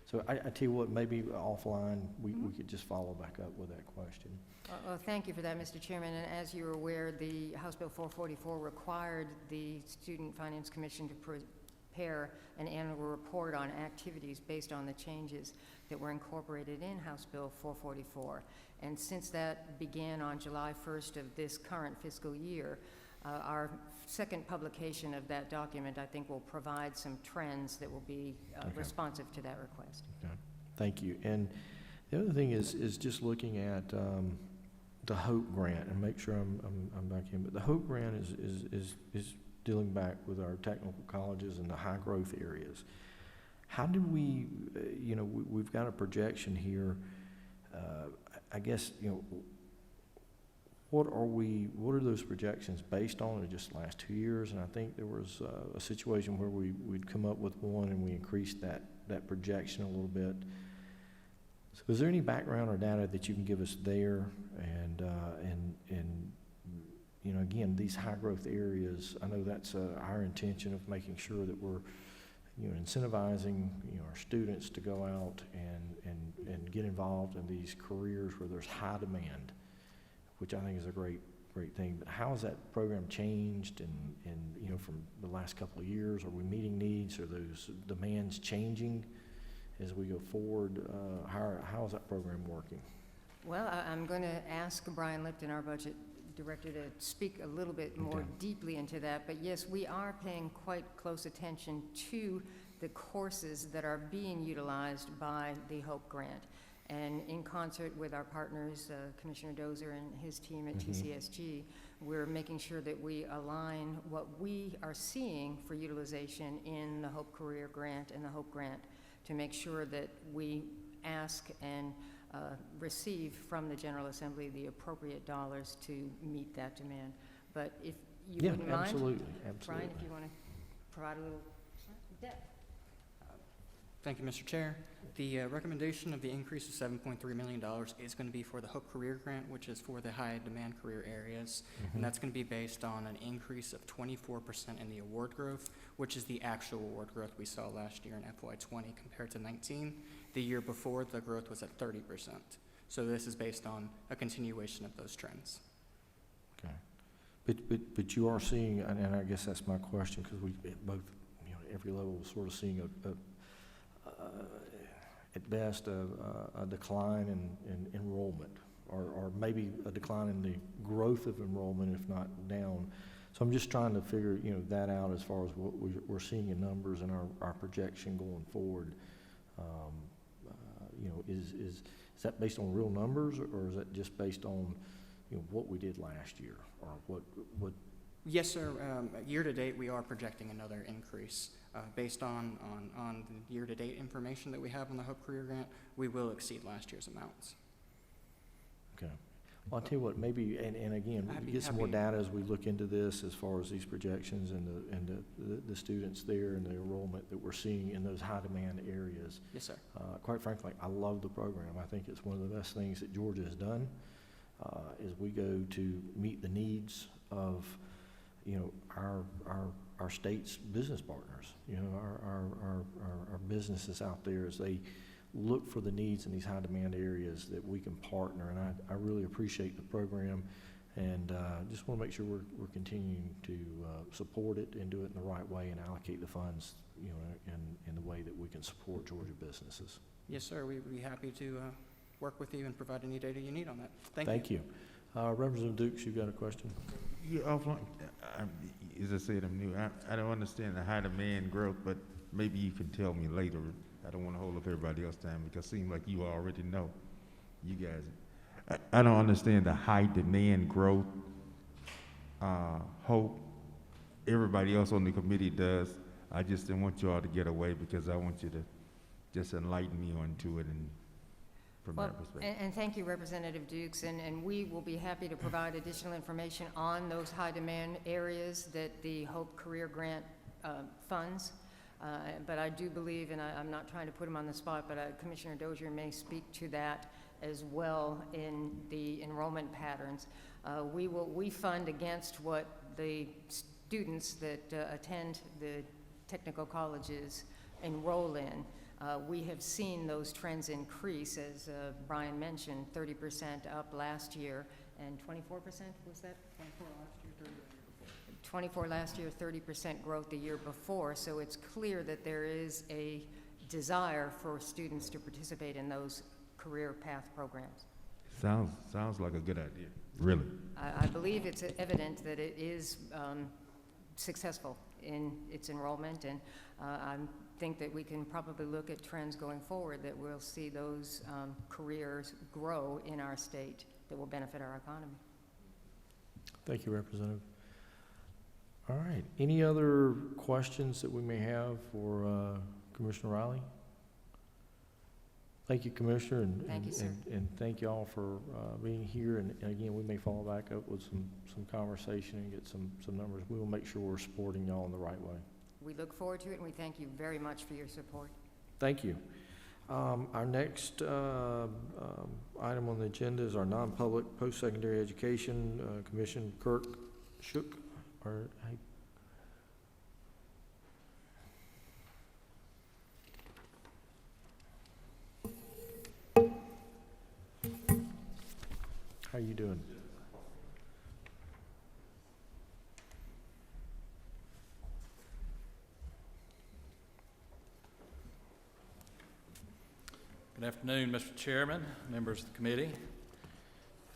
So I tell you what, maybe offline we could just follow back up with that question. Well, thank you for that, Mr. Chairman. And as you're aware, the House Bill 444 required the Student Finance Commission to prepare an annual report on activities based on the changes that were incorporated in House Bill 444. And since that began on July 1st of this current fiscal year, our second publication of that document, I think, will provide some trends that will be responsive to that request. Okay. Thank you. And the other thing is just looking at the HOPE grant, and make sure I'm back in. But the HOPE grant is dealing back with our technical colleges and the high growth areas. How did we, we've got a projection here. I guess, what are those projections based on in just the last 2 years? And I think there was a situation where we'd come up with one and we increased that projection a little bit. So is there any background or data that you can give us there? And again, these high growth areas, I know that's our intention of making sure that we're incentivizing our students to go out and get involved in these careers where there's high demand, which I think is a great thing. But how has that program changed and from the last couple of years? Are we meeting needs? Are those demands changing as we go forward? How is that program working? Well, I'm going to ask Brian Lipton, our budget director, to speak a little bit more deeply into that. But yes, we are paying quite close attention to the courses that are being utilized by the HOPE grant. And in concert with our partners, Commissioner Dozier and his team at TCSG, we're making sure that we align what we are seeing for utilization in the HOPE Career Grant and the HOPE Grant to make sure that we ask and receive from the General Assembly the appropriate dollars to meet that demand. But if you wouldn't mind, absolutely. Brian, if you want to provide a little depth. Thank you, Mr. Chair. The recommendation of the increase of $7.3 million is going to be for the HOPE Career Grant, which is for the high demand career areas. And that's going to be based on an increase of 24% in the award growth, which is the actual award growth we saw last year in FY20 compared to 19. The year before, the growth was at 30%. So this is based on a continuation of those trends. Okay. But you are seeing, and I guess that's my question, because we both, every level is sort of seeing at best a decline in enrollment, or maybe a decline in the growth of enrollment, if not down. So I'm just trying to figure that out as far as what we're seeing in numbers and our projection going forward. Is that based on real numbers, or is that just based on what we did last year, or what? Yes, sir. Year to date, we are projecting another increase. Based on the year-to-date information that we have on the HOPE Career Grant, we will exceed last year's amounts. Okay. Well, I'll tell you what, maybe, and again, we get some more data as we look into this as far as these projections and the students there and the enrollment that we're seeing in those high-demand areas. Yes, sir. Quite frankly, I love the program. I think it's one of the best things that Georgia has done as we go to meet the needs of our state's business partners, our businesses out there as they look for the needs in these high demand areas that we can partner. And I really appreciate the program, and just want to make sure we're continuing to support it and do it in the right way and allocate the funds, in the way that we can support Georgia businesses. Yes, sir. We'd be happy to work with you and provide any data you need on that. Thank you. Representative Dukes, you've got a question? Yeah, offline. As I said, I'm new. I don't understand the high demand growth, but maybe you can tell me later. I don't want to hold up everybody else's time because it seems like you already know. You guys, I don't understand the high demand growth. Hope everybody else on the committee does. I just didn't want you all to get away because I want you to just enlighten me onto it and from that perspective. And thank you, Representative Dukes, and we will be happy to provide additional information on those high-demand areas that the HOPE Career Grant funds. But I do believe, and I'm not trying to put him on the spot, but Commissioner Dozier may speak to that as well in the enrollment patterns. We fund against what the students that attend the technical colleges enroll in. We have seen those trends increase, as Brian mentioned, 30% up last year, and 24%, was that? 24 last year, 30 the year before. 24 last year, 30% growth the year before, so it's clear that there is a desire for students to participate in those career path programs. Sounds like a good idea, really. I believe it's evident that it is successful in its enrollment, and I think that we can probably look at trends going forward that we'll see those careers grow in our state that will benefit our economy. Thank you, Representative. All right. Any other questions that we may have for Commissioner Riley? Thank you, Commissioner, and thank you all for being here. And again, we may follow back up with some conversation and get some numbers. We will make sure we're supporting y'all in the right way. We look forward to it, and we thank you very much for your support. Thank you. Our next item on the agenda is our non-public post-secondary education commission. Kirk Shook. How you doing? Good afternoon, Mr. Chairman, members of the committee.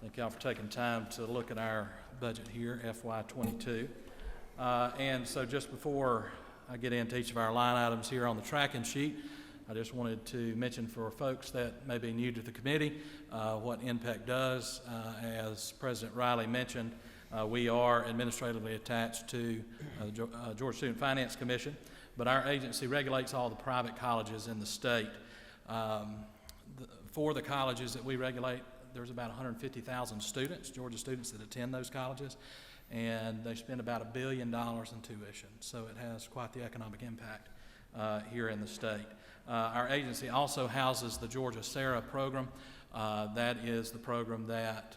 Thank y'all for taking time to look at our budget here, FY22. And so just before I get into each of our line items here on the tracking sheet, I just wanted to mention for folks that may be new to the committee what NPEC does. As President Riley mentioned, we are administratively attached to the Georgia Student Finance Commission, but our agency regulates all the private colleges in the state. For the colleges that we regulate, there's about 150,000 students, Georgia students, that attend those colleges, and they spend about $1 billion in tuition. So it has quite the economic impact here in the state. Our agency also houses the Georgia SARA program. That is the program that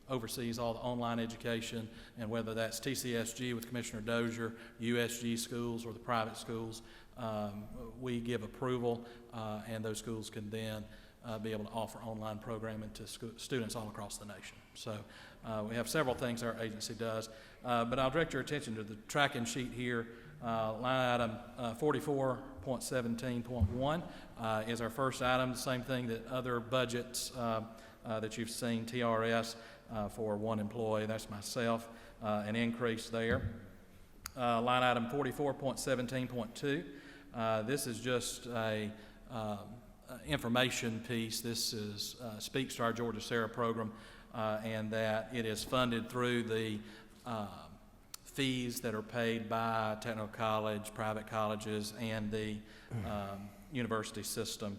oversees all the online education, and whether that's TCSG with Commissioner Dozier, USG schools, or the private schools, we give approval, and those schools can then be able to offer online programming to students all across the nation. So we have several things our agency does, but I'll direct your attention to the tracking sheet here. Line item 44.17.1 is our first item, the same thing that other budgets that you've seen, TRS for one employee, that's myself, an increase there. Line item 44.17.2, this is just a information piece. This is speaks to our Georgia SARA program, and that it is funded through the fees that are paid by technical college, private colleges, and the university system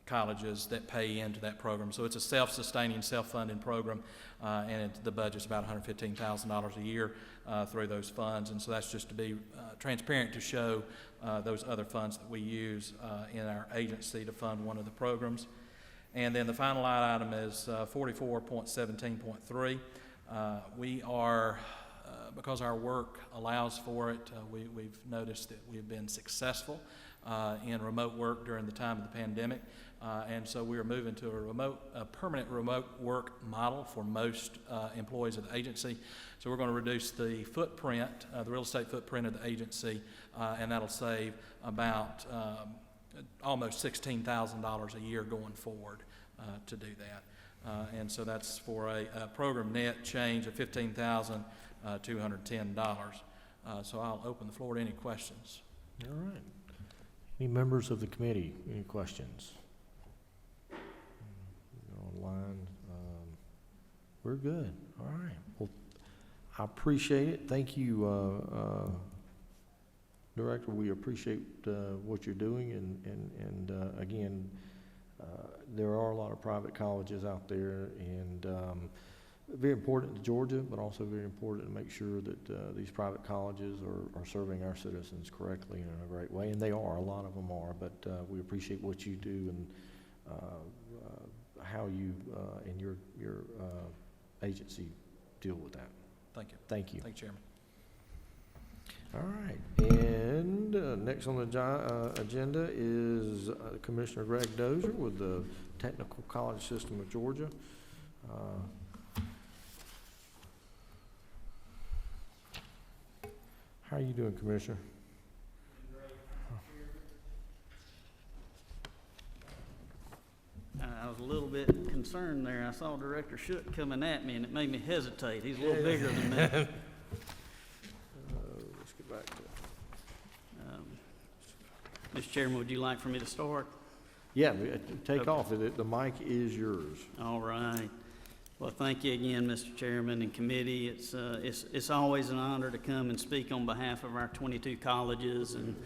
colleges that pay into that program. So it's a self-sustaining, self-funding program, and the budget's about $115,000 a year through those funds. And so that's just to be transparent, to show those other funds that we use in our agency to fund one of the programs. And then the final line item is 44.17.3. We are, because our work allows for it, we've noticed that we've been successful in remote work during the time of the pandemic. And so we are moving to a permanent remote work model for most employees of the agency. So we're going to reduce the footprint, the real estate footprint of the agency, and that'll save about almost $16,000 a year going forward to do that. And so that's for a program net change of $15,210. So I'll open the floor to any questions. All right. Any members of the committee, any questions? Online, we're good. All right. Well, I appreciate it. Thank you, Director. We appreciate what you're doing, and again, there are a lot of private colleges out there, and very important to Georgia, but also very important to make sure that these private colleges are serving our citizens correctly and in a great way, and they are. A lot of them are, but we appreciate what you do and how you and your agency deal with that. Thank you. Thank you. Thank you, Chairman. All right, and next on the agenda is Commissioner Greg Dozier with the Technical College System of Georgia. How are you doing, Commissioner? I was a little bit concerned there. I saw Director Schutt coming at me, and it made me hesitate. He's a little bigger than me. Let's get back to Mr. Chairman, would you like for me to start? Yeah, take off. The mic is yours. All right. Well, thank you again, Mr. Chairman and committee. It's always an honor to come and speak on behalf of our 22 colleges and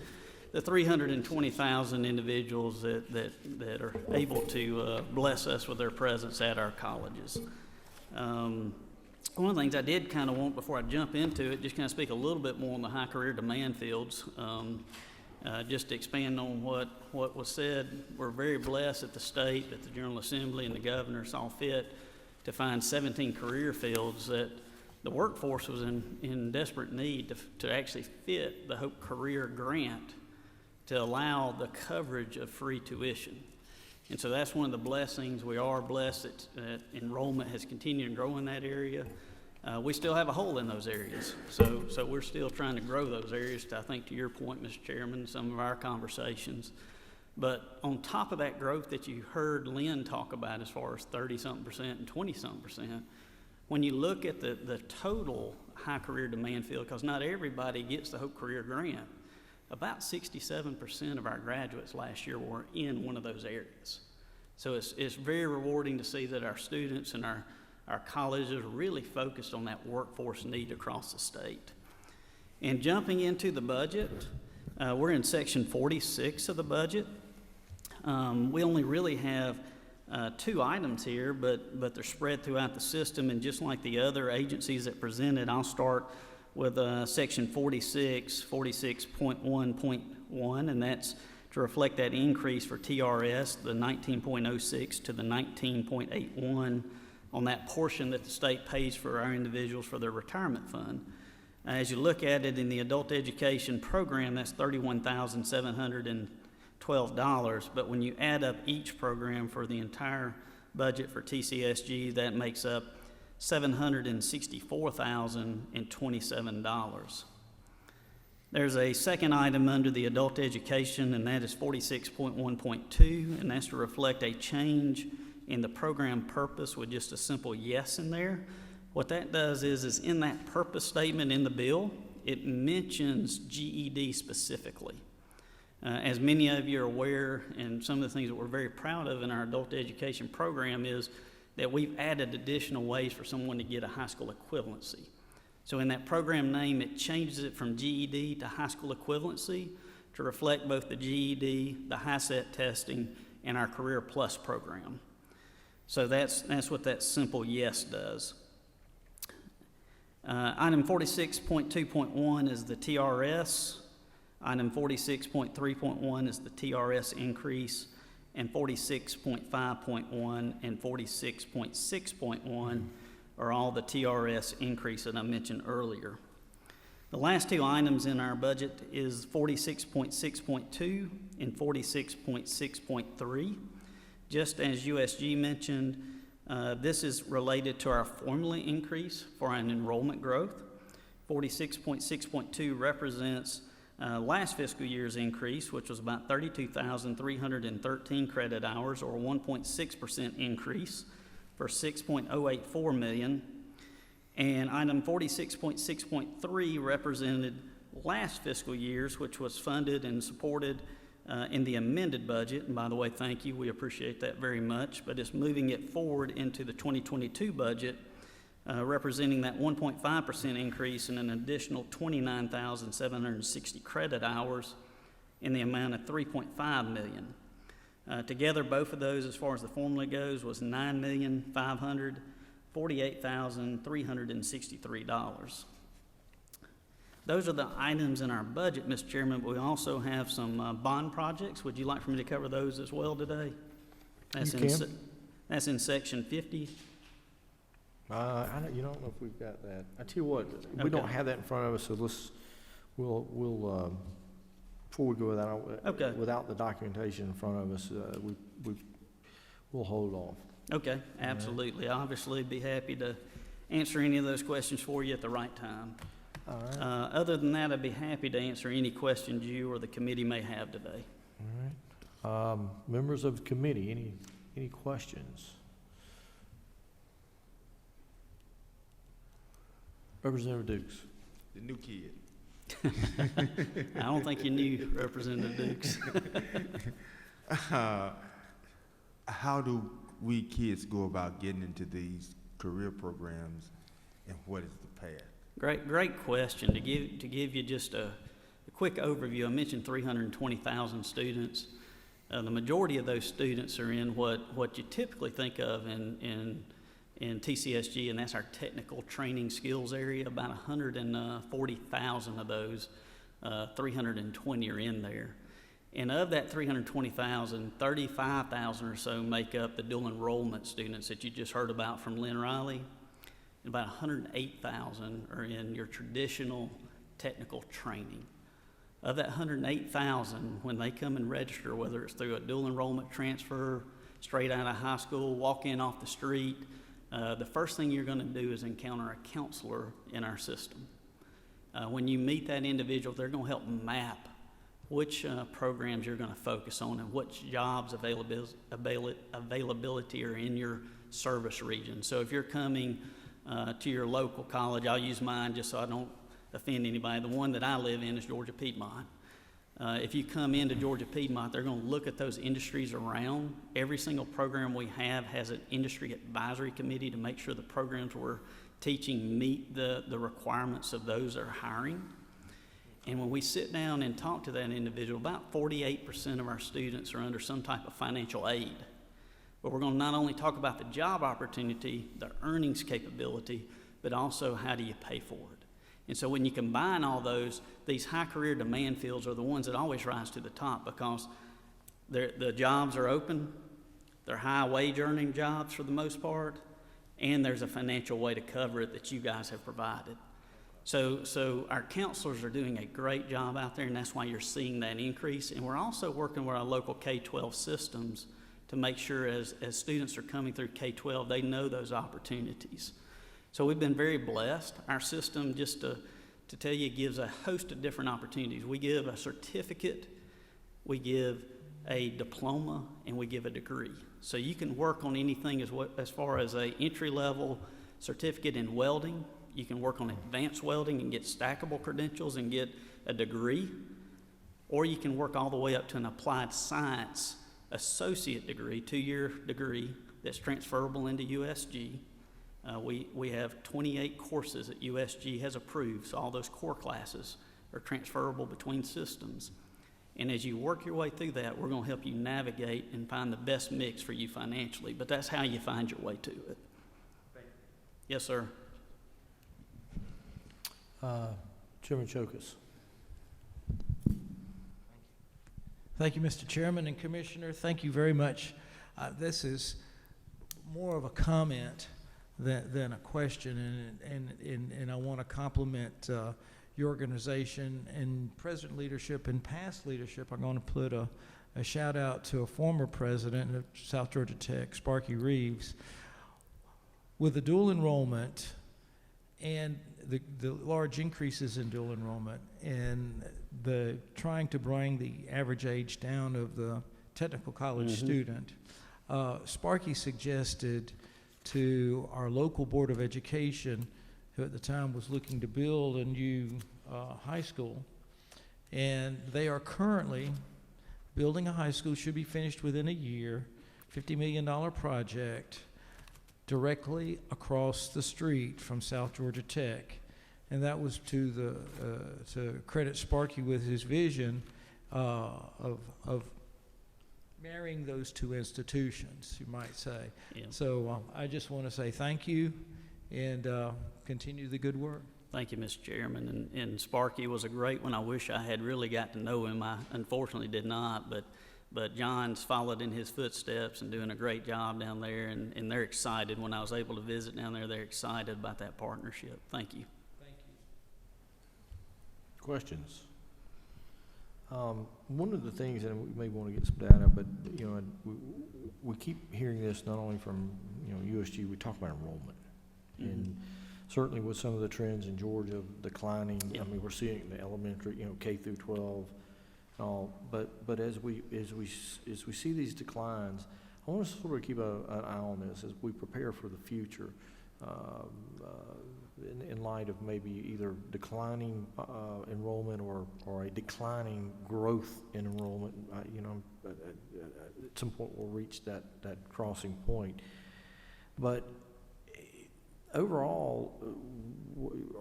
the 320,000 individuals that are able to bless us with their presence at our colleges. One of the things I did kind of want before I jump into it, just kind of speak a little bit more on the high career demand fields. Just to expand on what was said, we're very blessed at the state, that the General Assembly and the governor saw fit to find 17 career fields that the workforce was in desperate need to actually fit the Hope Career Grant to allow the coverage of free tuition. And so that's one of the blessings. We are blessed that enrollment has continued to grow in that area. We still have a hole in those areas. So we're still trying to grow those areas, I think to your point, Mr. Chairman, some of our conversations. But on top of that growth that you heard Lynn talk about as far as 30-something% and 20-something%, when you look at the total high career demand field, because not everybody gets the Hope Career Grant. About 67% of our graduates last year were in one of those areas. So it's very rewarding to see that our students and our colleges are really focused on that workforce need across the state. And jumping into the budget, we're in section 46 of the budget. We only really have 2 items here, but they're spread throughout the system, and just like the other agencies that presented, I'll start with section 46, 46.1.1, and that's to reflect that increase for TRS, the 19.06 to the 19.81 on that portion that the state pays for our individuals for their retirement fund. As you look at it in the adult education program, that's $31,712, but when you add up each program for the entire budget for TCSG, that makes up $764,027. There's a second item under the adult education, and that is 46.1.2, and that's to reflect a change in the program purpose with just a simple yes in there. What that does is in that purpose statement in the bill, it mentions GED specifically. As many of you are aware, and some of the things that we're very proud of in our adult education program is that we've added additional ways for someone to get a high school equivalency. So in that program name, it changes it from GED to high school equivalency to reflect both the GED, the HiSET testing, and our Career Plus program. So that's what that simple yes does. Item 46.2.1 is the TRS. Item 46.3.1 is the TRS increase, and 46.5.1 and 46.6.1 are all the TRS increase that I mentioned earlier. The last 2 items in our budget is 46.6.2 and 46.6.3. Just as USG mentioned, this is related to our formula increase for an enrollment growth. 46.6.2 represents last fiscal year's increase, which was about 32,313 credit hours, or 1.6% increase for $6.084 million. And item 46.6.3 represented last fiscal year's, which was funded and supported in the amended budget. And by the way, thank you, we appreciate that very much, but it's moving it forward into the 2022 budget, representing that 1.5% increase and an additional 29,760 credit hours in the amount of $3.5 million. Together, both of those, as far as the formula goes, was $9,548,363. Those are the items in our budget, Mr. Chairman, but we also have some bond projects. Would you like for me to cover those as well today? That's in section 50. I don't know if we've got that. I tell you what, we don't have that in front of us, so we'll before we go without the documentation in front of us, we'll hold off. Okay, absolutely. I'll obviously be happy to answer any of those questions for you at the right time. All right. Other than that, I'd be happy to answer any questions you or the committee may have today. All right. Members of the committee, any questions? Representative Dukes. The new kid. I don't think you knew Representative Dukes. How do we kids go about getting into these career programs, and what is the path? Great question. To give you just a quick overview, I mentioned 320,000 students. The majority of those students are in what you typically think of in TCSG, and that's our technical training skills area. About 140,000 of those, 320 are in there. And of that 320,000, 35,000 or so make up the dual enrollment students that you just heard about from Lynn Riley. And about 108,000 are in your traditional technical training. Of that 108,000, when they come and register, whether it's through a dual enrollment transfer, straight out of high school, walk in off the street, the first thing you're going to do is encounter a counselor in our system. When you meet that individual, they're going to help map which programs you're going to focus on and which jobs availability are in your service region. So if you're coming to your local college. I'll use mine just so I don't offend anybody. The one that I live in is Georgia Piedmont. If you come into Georgia Piedmont, they're going to look at those industries around. Every single program we have has an industry advisory committee to make sure the programs we're teaching meet the requirements of those that are hiring. And when we sit down and talk to that individual, about 48% of our students are under some type of financial aid. But we're going to not only talk about the job opportunity, the earnings capability, but also how do you pay for it. And so when you combine all those, these high career demand fields are the ones that always rise to the top because the jobs are open, they're high wage earning jobs for the most part, and there's a financial way to cover it that you guys have provided. So our counselors are doing a great job out there, and that's why you're seeing that increase. And we're also working with our local K-12 systems to make sure as students are coming through K-12, they know those opportunities. So we've been very blessed. Our system, just to tell you, gives a host of different opportunities. We give a certificate, we give a diploma, and we give a degree. So you can work on anything as far as a entry-level certificate in welding. You can work on advanced welding and get stackable credentials and get a degree. Or you can work all the way up to an applied science associate degree, 2-year degree that's transferable into USG. We have 28 courses that USG has approved, so all those core classes are transferable between systems. And as you work your way through that, we're going to help you navigate and find the best mix for you financially, but that's how you find your way to it. Yes, sir. Chairman Chokas. Thank you, Mr. Chairman and Commissioner. Thank you very much. This is more of a comment than a question, and I want to compliment your organization and present leadership and past leadership. I'm going to put a shout out to a former president of South Georgia Tech, Sparky Reeves. With the dual enrollment and the large increases in dual enrollment and the trying to bring the average age down of the technical college student, Sparky suggested to our local Board of Education, who at the time was looking to build a new high school, and they are currently building a high school, should be finished within a year, $50 million project, directly across the street from South Georgia Tech. And that was to credit Sparky with his vision of marrying those two institutions, you might say. Yeah. So I just want to say thank you and continue the good work. Thank you, Mr. Chairman. And Sparky was a great one. I wish I had really got to know him. I unfortunately did not, but John's followed in his footsteps and doing a great job down there, and they're excited. When I was able to visit down there, they're excited about that partnership. Thank you. Thank you. Questions? One of the things, and we may want to get some data, but you know, we keep hearing this not only from USG. We talk about enrollment, and certainly with some of the trends in Georgia declining. Yep. I mean, we're seeing the elementary, K through 12, and all. But as we see these declines, I want us to sort of keep an eye on this as we prepare for the future. In light of maybe either declining enrollment or a declining growth in enrollment, at some point we'll reach that crossing point. But overall,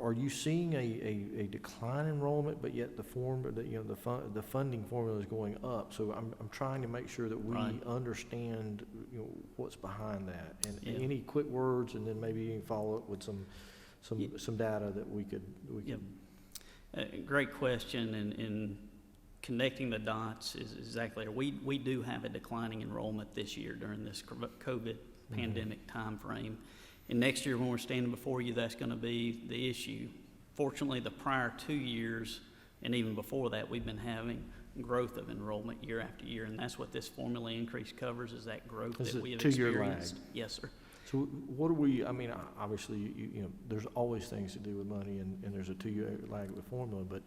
are you seeing a decline in enrollment, but yet the funding formula is going up? So I'm trying to make sure that we understand what's behind that. And any quick words, and then maybe you can follow up with some data that we could. Great question, and connecting the dots is exactly. We do have a declining enrollment this year during this COVID pandemic time frame. And next year when we're standing before you, that's going to be the issue. Fortunately, the prior 2 years, and even before that, we've been having growth of enrollment year after year, and that's what this formula increase covers, is that growth that we have experienced. Yes, sir. So what do obviously, there's always things to do with money, and there's a 2-year lag with formula, but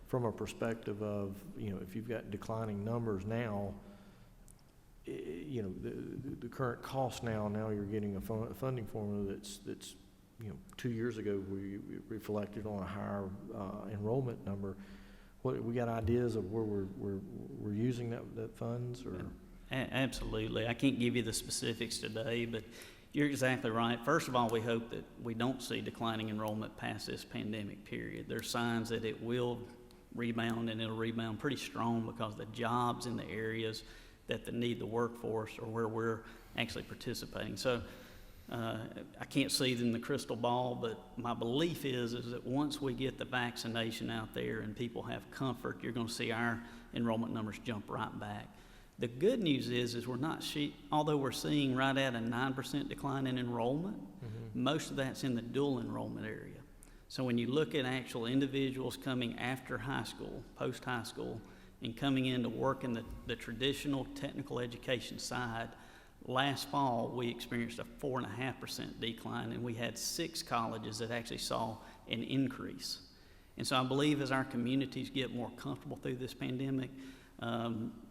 from a perspective of, if you've got declining numbers now, the current cost now you're getting a funding formula that's 2 years ago, we reflected on a higher enrollment number. What, we got ideas of where we're using that funds, or? Absolutely. I can't give you the specifics today, but you're exactly right. First of all, we hope that we don't see declining enrollment past this pandemic period. There's signs that it will rebound, and it'll rebound pretty strong because the jobs in the areas that need the workforce are where we're actually participating. So I can't see it in the crystal ball, but my belief is that once we get the vaccination out there and people have comfort, you're going to see our enrollment numbers jump right back. The good news is we're not, although we're seeing right at a 9% decline in enrollment, most of that's in the dual enrollment area. So when you look at actual individuals coming after high school, post-high school, and coming in to work in the traditional technical education side, last fall we experienced a 4.5% decline, and we had 6 colleges that actually saw an increase. And so I believe as our communities get more comfortable through this pandemic,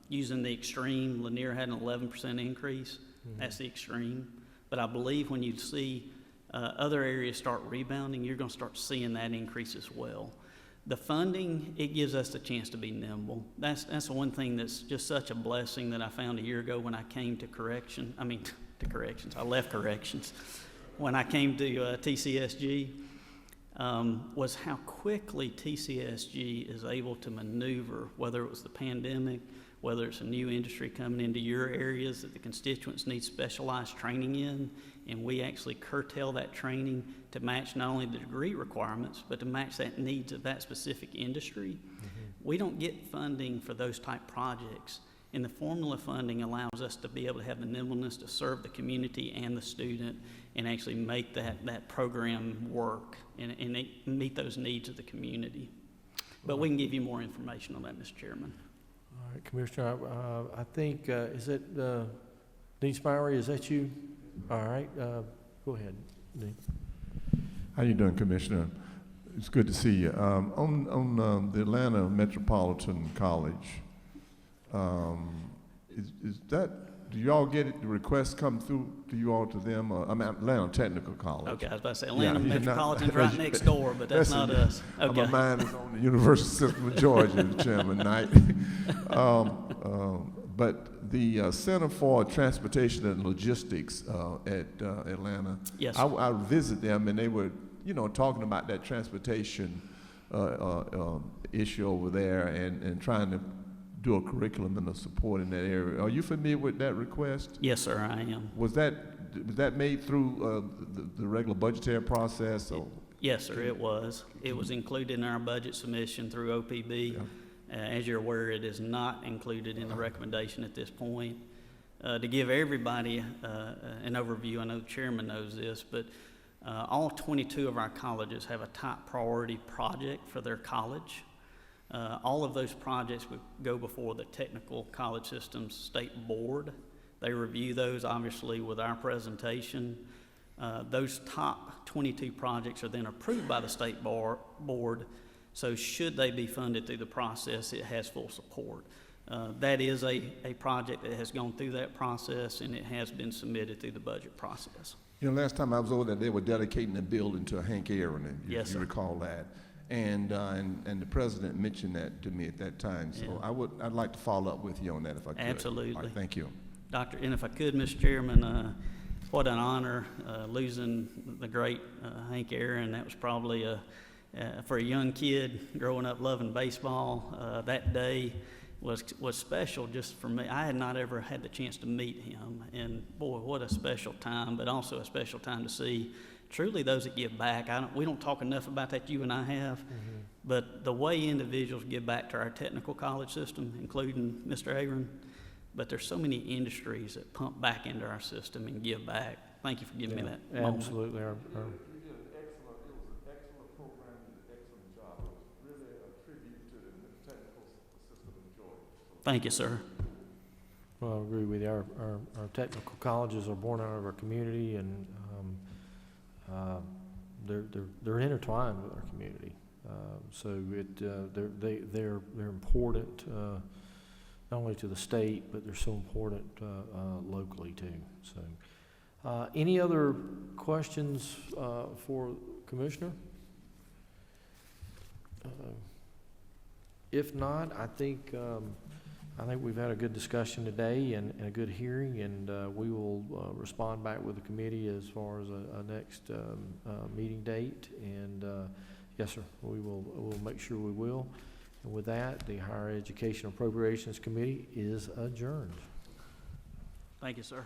using the extreme, Lanier had an 11% increase. That's the extreme. But I believe when you see other areas start rebounding, you're going to start seeing that increase as well. The funding, it gives us the chance to be nimble. That's the one thing that's just such a blessing that I found a year ago when I came to corrections. I left corrections. When I came to TCSG, was how quickly TCSG is able to maneuver, whether it was the pandemic, whether it's a new industry coming into your areas that the constituents need specialized training in, and we actually curtail that training to match not only the degree requirements, but to match that needs of that specific industry. We don't get funding for those type projects, and the formula funding allows us to be able to have the nimbleness to serve the community and the student and actually make that program work and meet those needs of the community. But we can give you more information on that, Mr. Chairman. All right, Commissioner, I think, is it Dean Spirey, is that you? All right, go ahead, Dean. How you doing, Commissioner? It's good to see you. On the Atlanta Metropolitan College, is that, do y'all get it, the requests come through to you all to them? I mean, Atlanta Technical College. Okay, I was about to say Atlanta Yeah, Metropolitan's right next door, but that's not us. Okay. My mind is on the University System of Georgia, Chairman Knight. But the Center for Transportation and Logistics at Atlanta, yes, I visited them, and they were, talking about that transportation issue over there and trying to do a curriculum and a support in that area. Are you familiar with that request? Yes, sir, I am. Was that made through the regular budgetary process? Or? Yes, sir, it was. It was included in our budget submission through OPB. Yeah. As you're aware, it is not included in the recommendation at this point. To give everybody an overview, I know the chairman knows this, but all 22 of our colleges have a top priority project for their college. All of those projects would go before the Technical College Systems State Board. They review those, obviously, with our presentation. Those top 22 projects are then approved by the state board, so should they be funded through the process, it has full support. That is a project that has gone through that process, and it has been submitted through the budget process. Last time I was over there, they were dedicating the building to Hank Aaron, and yes, you recall that. And the president mentioned that to me at that time. So yeah. I'd like to follow up with you on that if I could. Absolutely. All right, thank you. Doctor, and if I could, Mr. Chairman, what an honor losing the great Hank Aaron. That was probably for a young kid growing up loving baseball. That day was special just for me. I had not ever had the chance to meet him, and boy, what a special time! But also a special time to see truly those that give back. We don't talk enough about that, you and I have, but the way individuals give back to our technical college system, including Mr. Aaron, but there's so many industries that pump back into our system and give back. Thank you for giving me that moment. Absolutely. It was an excellent program, you did an excellent job. It was really a tribute to the technical system of Georgia. Thank you, sir. Well, I agree with you. Our technical colleges are born out of our community, and they're intertwined with our community. So they're important not only to the state, but they're so important locally too. So Any other questions for Commissioner? If not, I think we've had a good discussion today and a good hearing, and we will respond back with the committee as far as a next meeting date. And yes, sir, we'll make sure we will. And with that, the Higher Education Appropriations Committee is adjourned. Thank you, sir.